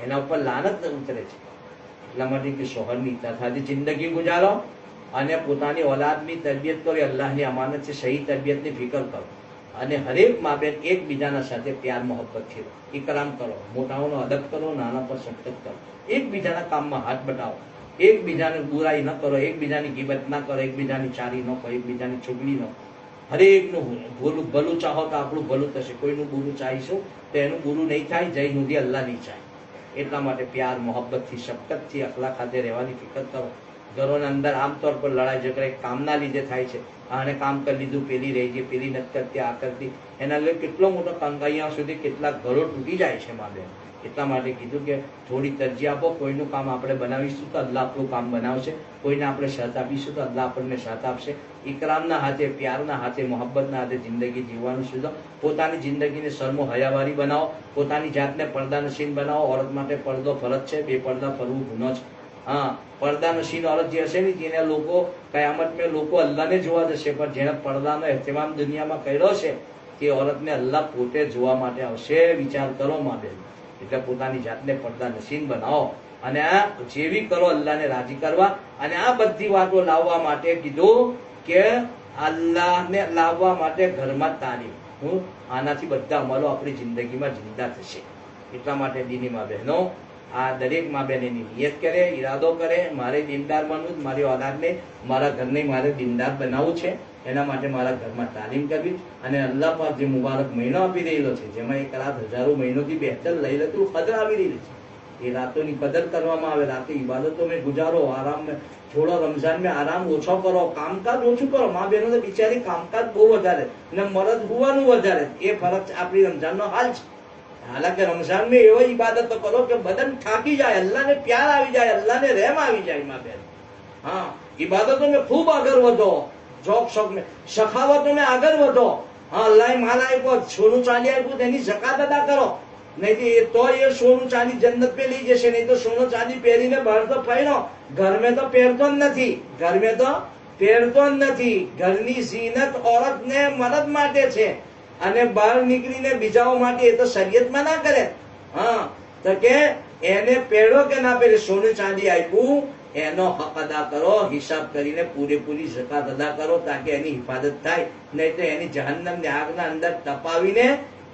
એના ઉપર લાનત ઉતરે છે. એટલા માટે કે શોહરની સાથે જિંદગી ગુજારો અને પોતાની औलादની તરબિયત કરો. અલ્લાહની અમાનત છે, સહી તરબિયતની ફિકર કરો અને હરેક મા બેન એકબીજાના સાથે પ્યાર મોહબ્બતથી રહો, ઇકરામ કરો, મોટાઓનો અદબ કરો, નાના પર સખત કરો, એકબીજાના કામમાં હાથ બટાવો, એકબીજાને બુરાઈ ન કરો, એકબીજાની ગીબત ના કરો, એકબીજાની ચારી ન કરો, એકબીજાની ચુગલી ન કરો. હરેકનું ભલું ચાહો તો આપણું ભલું થશે. કોઈનું બુરું ચાહીશું તો એનું બુરું નહીં થાય, જય સુધી અલ્લાહ નહીં ચાહે. એટલા માટે પ્યાર મોહબ્બતથી, શફકતથી, અખલાક ખાતે રહેવાની ફિકર કરો. ઘરોના અંદર આમતોર પર લડાઈ ઝઘડા કામના લીધે થાય છે. આને કામ કરી લીધું, પેલી રહી ગઈ, પેલી નથી કરતી, આ કરતી, એના લીધે કેટલો મોટો કંગાઈયા સુધી કેટલાક ઘરો તૂટી જાય છે મા બેન. એટલા માટે કીધું કે થોડી તરજી આપો. કોઈનું કામ આપણે બનાવીશું તો અલ્લાહ આપણું કામ બનાવશે, કોઈને આપણે સાથ આપીશું તો અલ્લાહ આપણને સાથ આપશે. ઇકરામના હાથે, પ્યારના હાથે, મોહબ્બતના હાથે જિંદગી જીવવાનું શીખો. પોતાની જિંદગીને શર્મો હયાવારી બનાવો, પોતાની જાતને પડદાનશીન બનાવો. औरत માટે પડદો ફરજ છે, બે પડદા ફરવું ગુનો છે. હા, પડદાનશીન औरत જે હશે ને તેને લોકો કયામત મેં લોકો અલ્લાહને જોવા જશે, પણ જેને પડદાનો એહતમામ દુનિયામાં કર્યો છે તે औरतને અલ્લાહ પોતે જોવા માટે આવશે. વિચાર કરો મા બેન. એટલે પોતાની જાતને પડદા નશીન બનાવો અને આ જેવી કરો અલ્લાહને રાજી કરવા. અને આ બધી વાતો લાવવા માટે કીધું કે અલ્લાહને લાવવા માટે ઘરમાં તાલીમ. આનાથી બધા અમલો આપણી જિંદગીમાં જિંદા થશે. એટલા માટે દીની મા બહેનો આ દરેક મા બહેન એની નિયત કરે, ઈરાદો કરે, મારે દીનદાર બનવું, મારી ઓલાદને મારા ઘરને મારે દીનદાર બનાવવું છે, એના માટે મારા ઘરમાં તાલીમ કરવી. અને અલ્લાહ પાક જે મુબારક મહિનો આપી રહેલો છે, જેમાં એક રાત હજારો મહિનોથી બહેતર લૈલતુલ કદર આવી રહી છે, એ રાતોની કદર કરવામાં આવે. રાતે ઇબાદતો મેં ગુજારો, આરામ મેં થોડો, રમઝાન મેં આરામ ઓછો કરો, કામકાજ ઓછું કરો. મા બહેનો તો બિચારી કામકાજ બહુ વધારે અને મરદ હોવાનું વધારે, એ ફરક આપણી રમઝાનનો હાલ છે. હાલાકે રમઝાન में એવો ઇબાદતો કરો કે બદન થાકી જાય, અલ્લાહને પ્યાર આવી જાય, અલ્લાહને રહેમ આવી જાય. માં બેન, હા, ઇબાદતો में ખૂબ આગળ વધો, જોક શોક में સખાવતો में આગળ વધો. હા, અલ્લાહ માલ આપ્યો, સોનું ચાંદી આપ્યું, તેની ઝકાત અદા કરો. નહીં તો એ સોનું ચાંદી જન્નત पे લઈ જશે. નહીં તો સોનું ચાંદી પહેરીને બહાર તો ફર્યો, ઘર में તો પહેરતો જ નથી, ઘર में તો પહેરતો જ નથી. ઘરની ઝીનત औरत ने મરદ માટે છે, અને બહાર નીકળીને બીજાઓ માટે એ તો શરીયતમાં ના કરે. હા, તો કે એને પેડો કે ના પેડે, સોનું ચાંદી આપ્યું, એનો હક અદા કરો, હિસાબ કરીને પૂરેપૂરી ઝકાત અદા કરો, તાકે એની હિફાજત થાય. નહીં તો એની જહન્નમની આગના અંદર તપાવીને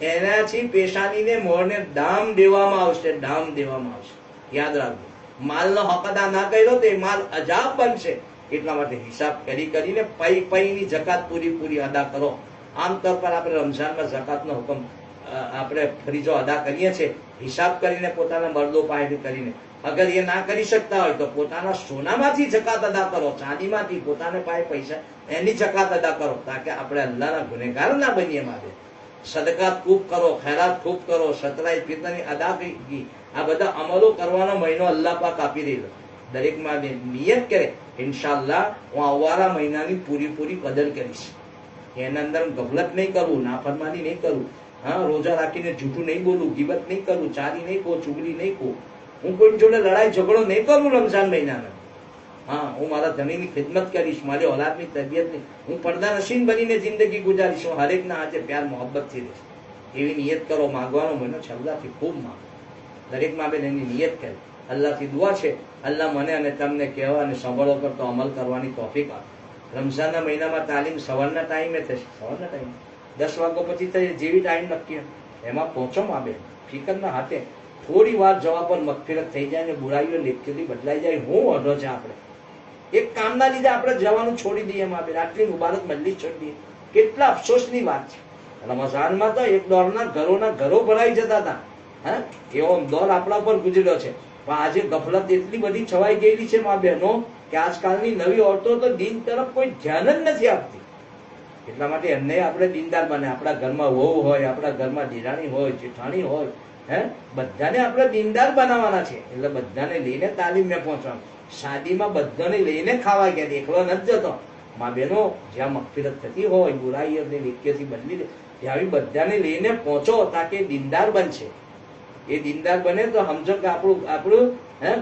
એનાથી પેશાનીને મોરને ડામ દેવામાં આવશે, ડામ દેવામાં આવશે. યાદ રાખજો, માલનો હક અદા ના કર્યો તો એ માલ અજાબ બનશે. એટલા માટે હિસાબ કરીને પૈની ઝકાત પૂરી અદા કરો. આમતौर પર આપણે રમઝાનમાં ઝકાતનો હુકમ આપણે ફરીજો અદા કરીએ છીએ, હિસાબ કરીને પોતાના મર્દો પાસેથી કરીને. અગર એ ના કરી શકતા હોય તો પોતાના સોનામાંથી ઝકાત અદા કરો, ચાંદીમાંથી, પોતાને પાસે પૈસા એની ઝકાત અદા કરો, તાકે આપણે અલ્લાહના ગુનેગાર ના બનીએ. માટે સદકાત ખૂબ કરો, ખૈરાત ખૂબ કરો, સતરાઈ ફિતરની અદાગી, આ બધા અમલો કરવાનો મહિનો અલ્લાહ પાક આપી રહ્યો. દરેકમાં નિયત કરે, ઇન્શાઅલ્લાહ હું આવવાના મહિનાની પૂરી કદર કરીશ. એના અંદર ગફલત નહીં કરું, નાફરમાની નહીં કરું, હા, રોજા રાખીને જૂઠું નહીં બોલું, ગીબત નહીં કરું, ચારી નહીં કહું, ચુગલી નહીં કહું, હું કોઈ જોડે લડાઈ ઝઘડો નહીં કરું રમઝાન મહિનામાં. હા, હું મારા ધણીની ખિદમત કરીશ, મારી औलादની તબિયતની હું પડદા નશીન બનીને જિંદગી ગુજારીશ, હું હરેકના હાથે પ્યાર મોહબ્બતથી રહીશ. એવી નિયત કરો. માંગવાનો મહિનો છે, અલ્લાહથી ખૂબ માંગો. દરેક માં બેન એની નિયત કરે. અલ્લાહથી દુઆ છે, અલ્લાહ મને અને તમને કહેવા અને સાંભળો કરતો અમલ કરવાની તૌફીક આપે. રમઝાનના મહિનામાં તાલીમ સવારના ટાઈમે થશે, સવારના ટાઈમે 10 વાગ્યા પછી થઈ, જેવી ટાઈમ નક્કી એમાં પહોંચો. માં બેન ફિકરના હાથે થોડી વાર જવા પર મગફિરત થઈ જાય ને બુરાઈઓ લેખથી બદલાઈ જાય. હું અઢો છે, આપણે એક કામના લીધે આપણે જવાનું છોડી દઈએ. માં બેન આટલી મુબારક મજલિસ છોડી દઈએ, કેટલા અફસોસની વાત છે. રમઝાનમાં તો એક દોરના ઘરો ભરાઈ જતા હતા. હા, એવો દોર આપણા પર ગુજર્યો છે. પણ આજે ગફલત એટલી બધી છવાઈ ગયેલી છે માં બહેનો કે આજકાલની નવી ઓરતો તો દીન તરફ કોઈ ધ્યાન જ નથી આપતી. એટલા માટે એમને આપણે દીનદાર બને. આપણા ઘરમાં વહુ હોય, આપણા ઘરમાં દિરાણી હોય, જેઠાણી હોય, બધાને આપણે દીનદાર બનાવવાના છે. એટલે બધાને લઈને તાલીમે પહોંચવાનું. શાદીમાં બધાને લઈને ખાવા ગયા, એકલો નથી જતો. માં બહેનો જ્યાં મગફિરત થતી હોય, બુરાઈ નિત્યથી બદલી દે, ત્યાં બધાને લઈને પહોંચો, તાકે દીનદાર બનશે. એ દીનદાર બને તો સમજો કે આપણું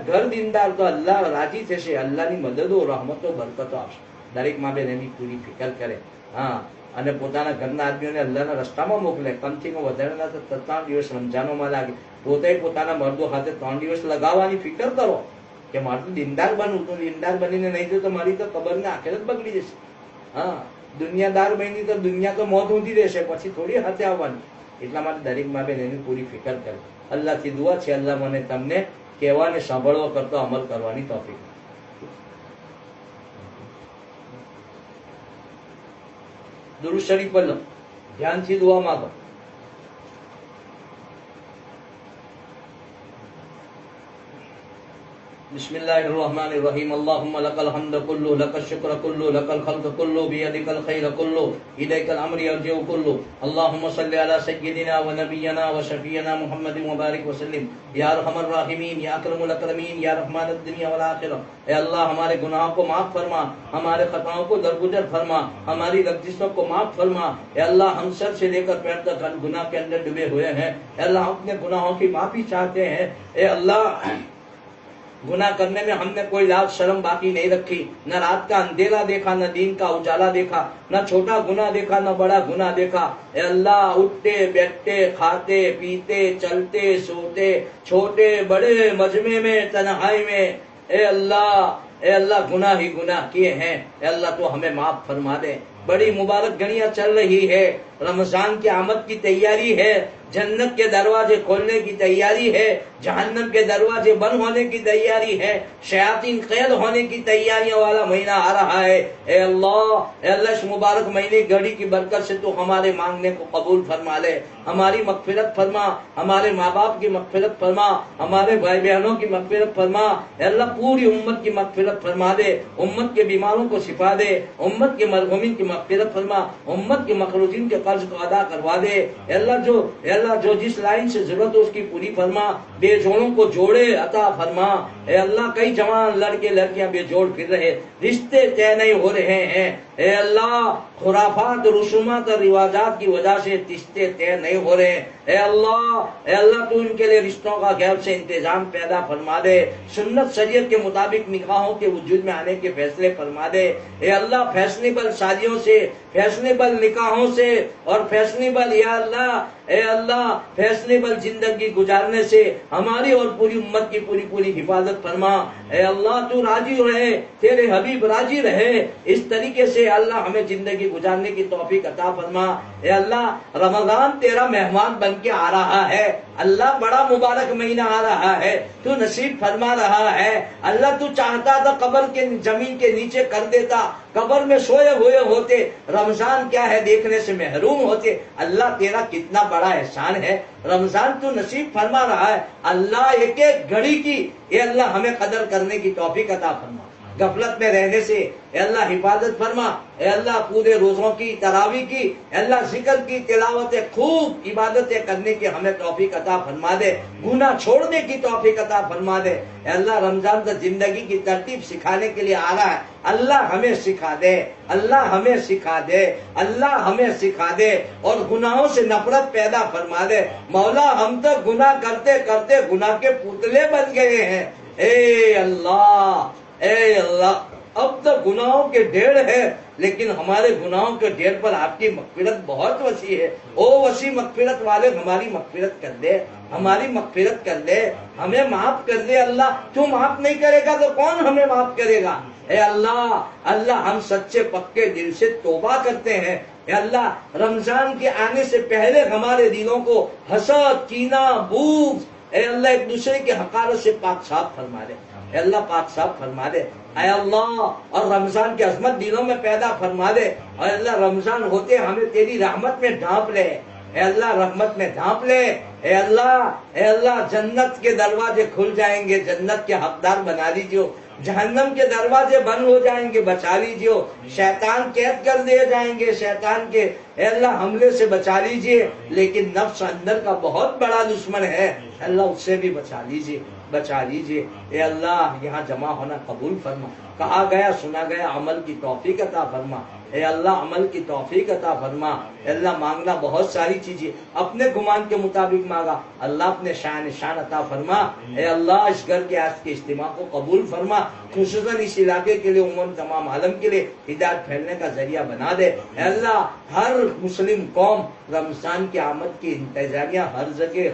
ઘર દીનદાર, તો અલ્લાહ રાજી થશે, અલ્લાહની મદદો, રહમતો, બરકતો આપશે. દરેક માં બેન એની પૂરી ફિકર કરે. હા, અને પોતાના ઘરના આદમીઓને અલ્લાહના રસ્તામાં મોકલે. કમથી કમ વધારે ના તો 3 દિવસ રમઝાનોમાં લાગે. પોતે પોતાના મર્દો સાથે 3 દિવસ લગાવવાની ફિકર કરો કે મારું દીનદાર બનવું. તો દીનદાર બનીને નહીં તો મારી તો કબરને આખિરત બગડી જશે. હા, દુનિયાદાર બની તો દુનિયા તો મોત ઊંધી રહેશે, પછી થોડી હાથે આવવાની. એટલા માટે દરેક માં બેન એની પૂરી ફિકર કરે. અલ્લાહથી દુઆ છે, અલ્લાહ મને તમને કહેવાને સાંભળવા કરતો અમલ કરવાની તૌફીક. દુરૂદ શરીફ પર ધ્યાનથી દુઆ માંગો. बिस्मिल्लाहिर्रहमानिर्रहीम अल्लाहुम्मा लकल हम्द कुल्लु लकल शुक्र कुल्लु लकल खल्क कुल्लु बियदिकल खैर कुल्लु इलैकल अम्र यरजिउ कुल्लु अल्लाहुम्मा सल्लि अला सय्यिदिना व नबियना व शफीना मुहम्मद व बारिक व सल्लिम या अरहमर राहिमीन या अकरमुल अकरमीन या रहमानद दुनिया वल आखिरह. ए अल्लाह, हमारे गुनाहों को माफ फरमा, हमारे खताओं को दरगुजर फरमा, हमारी लफ्ज़ों को माफ फरमा. ए अल्लाह, हम सर से लेकर पैर तक गुनाह के अंदर डूबे हुए हैं. ए अल्लाह, अपने गुनाहों की माफी चाहते हैं. ए अल्लाह, गुनाह करने में हमने कोई लाज शर्म बाकी नहीं रखी. न रात का अंधेरा देखा, न दिन का उजाला देखा, न छोटा गुनाह देखा, न बड़ा गुनाह देखा. ए अल्लाह, उठते बैठते, खाते पीते, चलते सोते, छोटे बड़े, मजमे में, तन्हाई में, ए अल्लाह गुनाह ही गुनाह किए हैं. ए अल्लाह, तो हमें माफ फरमा दे. बड़ी मुबारक घड़ियां चल रही है. رمضان کی آمد کی تیاری ہے، جنت کے دروازے کھولنے کی تیاری ہے، جہنم کے دروازے بند ہونے کی تیاری ہے، شیاطین قید ہونے کی تیاریوں والا مہینہ آ رہا ہے۔ اے اللہ اس مبارک مہینے گھڑی کی برکت سے تو ہمارے مانگنے کو قبول فرما لے، ہماری مغفرت فرما، ہمارے ماں باپ کی مغفرت فرما، ہمارے بھائی بہنوں کی مغفرت فرما۔ اے اللہ پوری امت کی مغفرت فرما دے، امت کے بیماروں کو شفا دے، امت کے مرحومین کی مغفرت فرما، امت کے مقروضین کے قرض کو ادا کروا دے۔ اے اللہ جو جس لائن سے ضرورت ہو اس کی پوری فرما، بے جوڑوں کو جوڑے عطا فرما۔ اے اللہ کئی جوان لڑکے لڑکیاں بے جوڑ پھر رہے، رشتے طے نہیں ہو رہے ہیں۔ اے اللہ خرافات رسومات اور رواجات کی وجہ سے رشتے طے نہیں ہو رہے۔ اے اللہ تو ان کے لیے رشتوں کا غیب سے انتظام پیدا فرما دے، سنت شریعت کے مطابق نکاحوں کے وجود میں آنے کے فیصلے فرما دے۔ اے اللہ فیشنیبل شادیوں سے، فیشنیبل نکاحوں سے اور فیشنیبل اے اللہ فیشنیبل زندگی گزارنے سے ہماری اور پوری امت کی پوری حفاظت فرما۔ اے اللہ تو راضی رہے، تیرے حبیب راضی رہے، اس طریقے سے اللہ ہمیں زندگی گزارنے کی توفیق عطا فرما۔ اے اللہ رمضان تیرا مہمان بن کے آ رہا ہے، اللہ بڑا مبارک مہینہ آ رہا ہے، تو نصیب فرما رہا ہے۔ اللہ تو چاہتا تھا قبر کے زمین کے نیچے کر دیتا، قبر میں سوئے ہوئے ہوتے، رمضان کیا ہے دیکھنے سے محروم ہوتے۔ اللہ تیرا کتنا بڑا احسان ہے، رمضان تو نصیب فرما رہا ہے۔ اللہ ایک ایک گھڑی کی اے اللہ ہمیں قدر کرنے کی توفیق عطا فرما، غفلت میں رہنے سے اے اللہ حفاظت فرما۔ اے اللہ پورے روزوں کی، تراویح کی، اے اللہ ذکر کی، تلاوت خوب عبادتیں کرنے کی ہمیں توفیق عطا فرما دے، گناہ چھوڑنے کی توفیق عطا فرما دے۔ اے اللہ رمضان تو زندگی کی ترتیب سکھانے کے لیے آ رہا ہے، اللہ ہمیں سکھا دے، اللہ ہمیں سکھا دے، اللہ ہمیں سکھا دے اور گناہوں سے نفرت پیدا فرما دے۔ مولا ہم تو گناہ کرتے کرتے گناہ کے پتلے بن گئے ہیں۔ اے اللہ اب تو گناہوں کے ڈھیر ہے، لیکن ہمارے گناہوں کے ڈھیر پر آپ کی مغفرت بہت وسیع ہے۔ او وسیع مغفرت والے ہماری مغفرت کر دے، ہماری مغفرت کر دے، ہمیں معاف کر دے۔ اللہ تو معاف نہیں کرے گا تو کون ہمیں معاف کرے گا؟ اے اللہ ہم سچے پکے دل سے توبہ کرتے ہیں۔ اے اللہ رمضان کے آنے سے پہلے ہمارے دلوں کو حسد، کینہ، بغض اے اللہ ایک دوسرے کے حقارت سے پاک صاف فرما دے۔ اے اللہ پاک صاف فرما دے اے اللہ، اور رمضان کی عظمت دلوں میں پیدا فرما دے۔ اور اللہ رمضان ہوتے ہمیں تیری رحمت میں ڈھانپ لے، اے اللہ رحمت میں ڈھانپ لے۔ اے اللہ جنت کے دروازے کھل جائیں گے، جنت کے حقدار بنا لیجیے، جہنم کے دروازے بند ہو جائیں گے، بچا لیجیے، شیطان قید کر دیے جائیں گے، شیطان کے اے اللہ حملے سے بچا لیجیے، لیکن نفس اندر کا بہت بڑا دشمن ہے، اللہ اس سے بھی بچا لیجیے، بچا لیجیے۔ اے اللہ یہاں جمع ہونا قبول فرما، کہا گیا سنا گیا عمل کی توفیق عطا فرما۔ اے اللہ عمل کی توفیق عطا فرما۔ اے اللہ مانگنا بہت ساری چیزیں اپنے گمان کے مطابق مانگا، اللہ اپنے شان عطا فرما۔ اے اللہ اس گھر کے آج کے اجتماع کو قبول فرما، خصوصاً اس علاقے کے لیے، عموماً تمام عالم کے لیے ہدایت پھیلنے کا ذریعہ بنا دے۔ اے اللہ ہر مسلم قوم رمضان کی آمد کی انتظامیہ ہر جگہ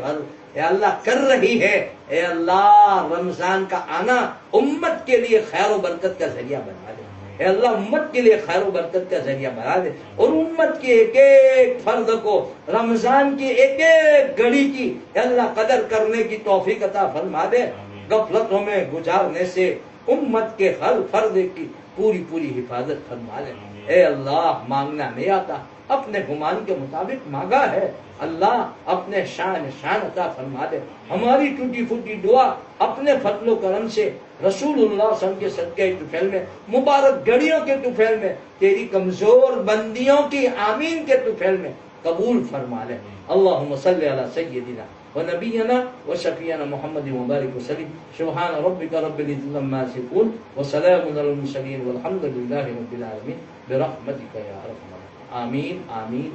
اے اللہ کر رہی ہے۔ اے اللہ رمضان کا آنا امت کے لیے خیر و برکت کا ذریعہ بنا دے، اے اللہ امت کے لیے خیر و برکت کا ذریعہ بنا دے، اور امت کے ایک ایک فرد کو رمضان کی ایک ایک گھڑی کی اے اللہ قدر کرنے کی توفیق عطا فرما دے۔ غفلتوں میں گزارنے سے امت کے ہر فرد کی پوری حفاظت فرما دے۔ اے اللہ مانگنا نہیں آتا، اپنے گمان کے مطابق مانگا ہے، اللہ اپنے شان عطا فرما دے۔ ہماری ٹوٹی پھوٹی دعا اپنے فضل و کرم سے رسول اللہ صلی اللہ علیہ وسلم کے صدقے طفیل میں، مبارک گھڑیوں کے طفیل میں، تیری کمزور بندیوں کی آمین کے طفیل میں قبول فرما لے۔ اللہم صلی علی سیدنا ونبینا وشفیعنا محمد مبارک وسلم۔ سبحان ربک رب العزۃ عما یصفون وسلام علی المرسلین والحمد للہ رب العالمین برحمتک یا ارحم الراحمین۔ آمین آمین۔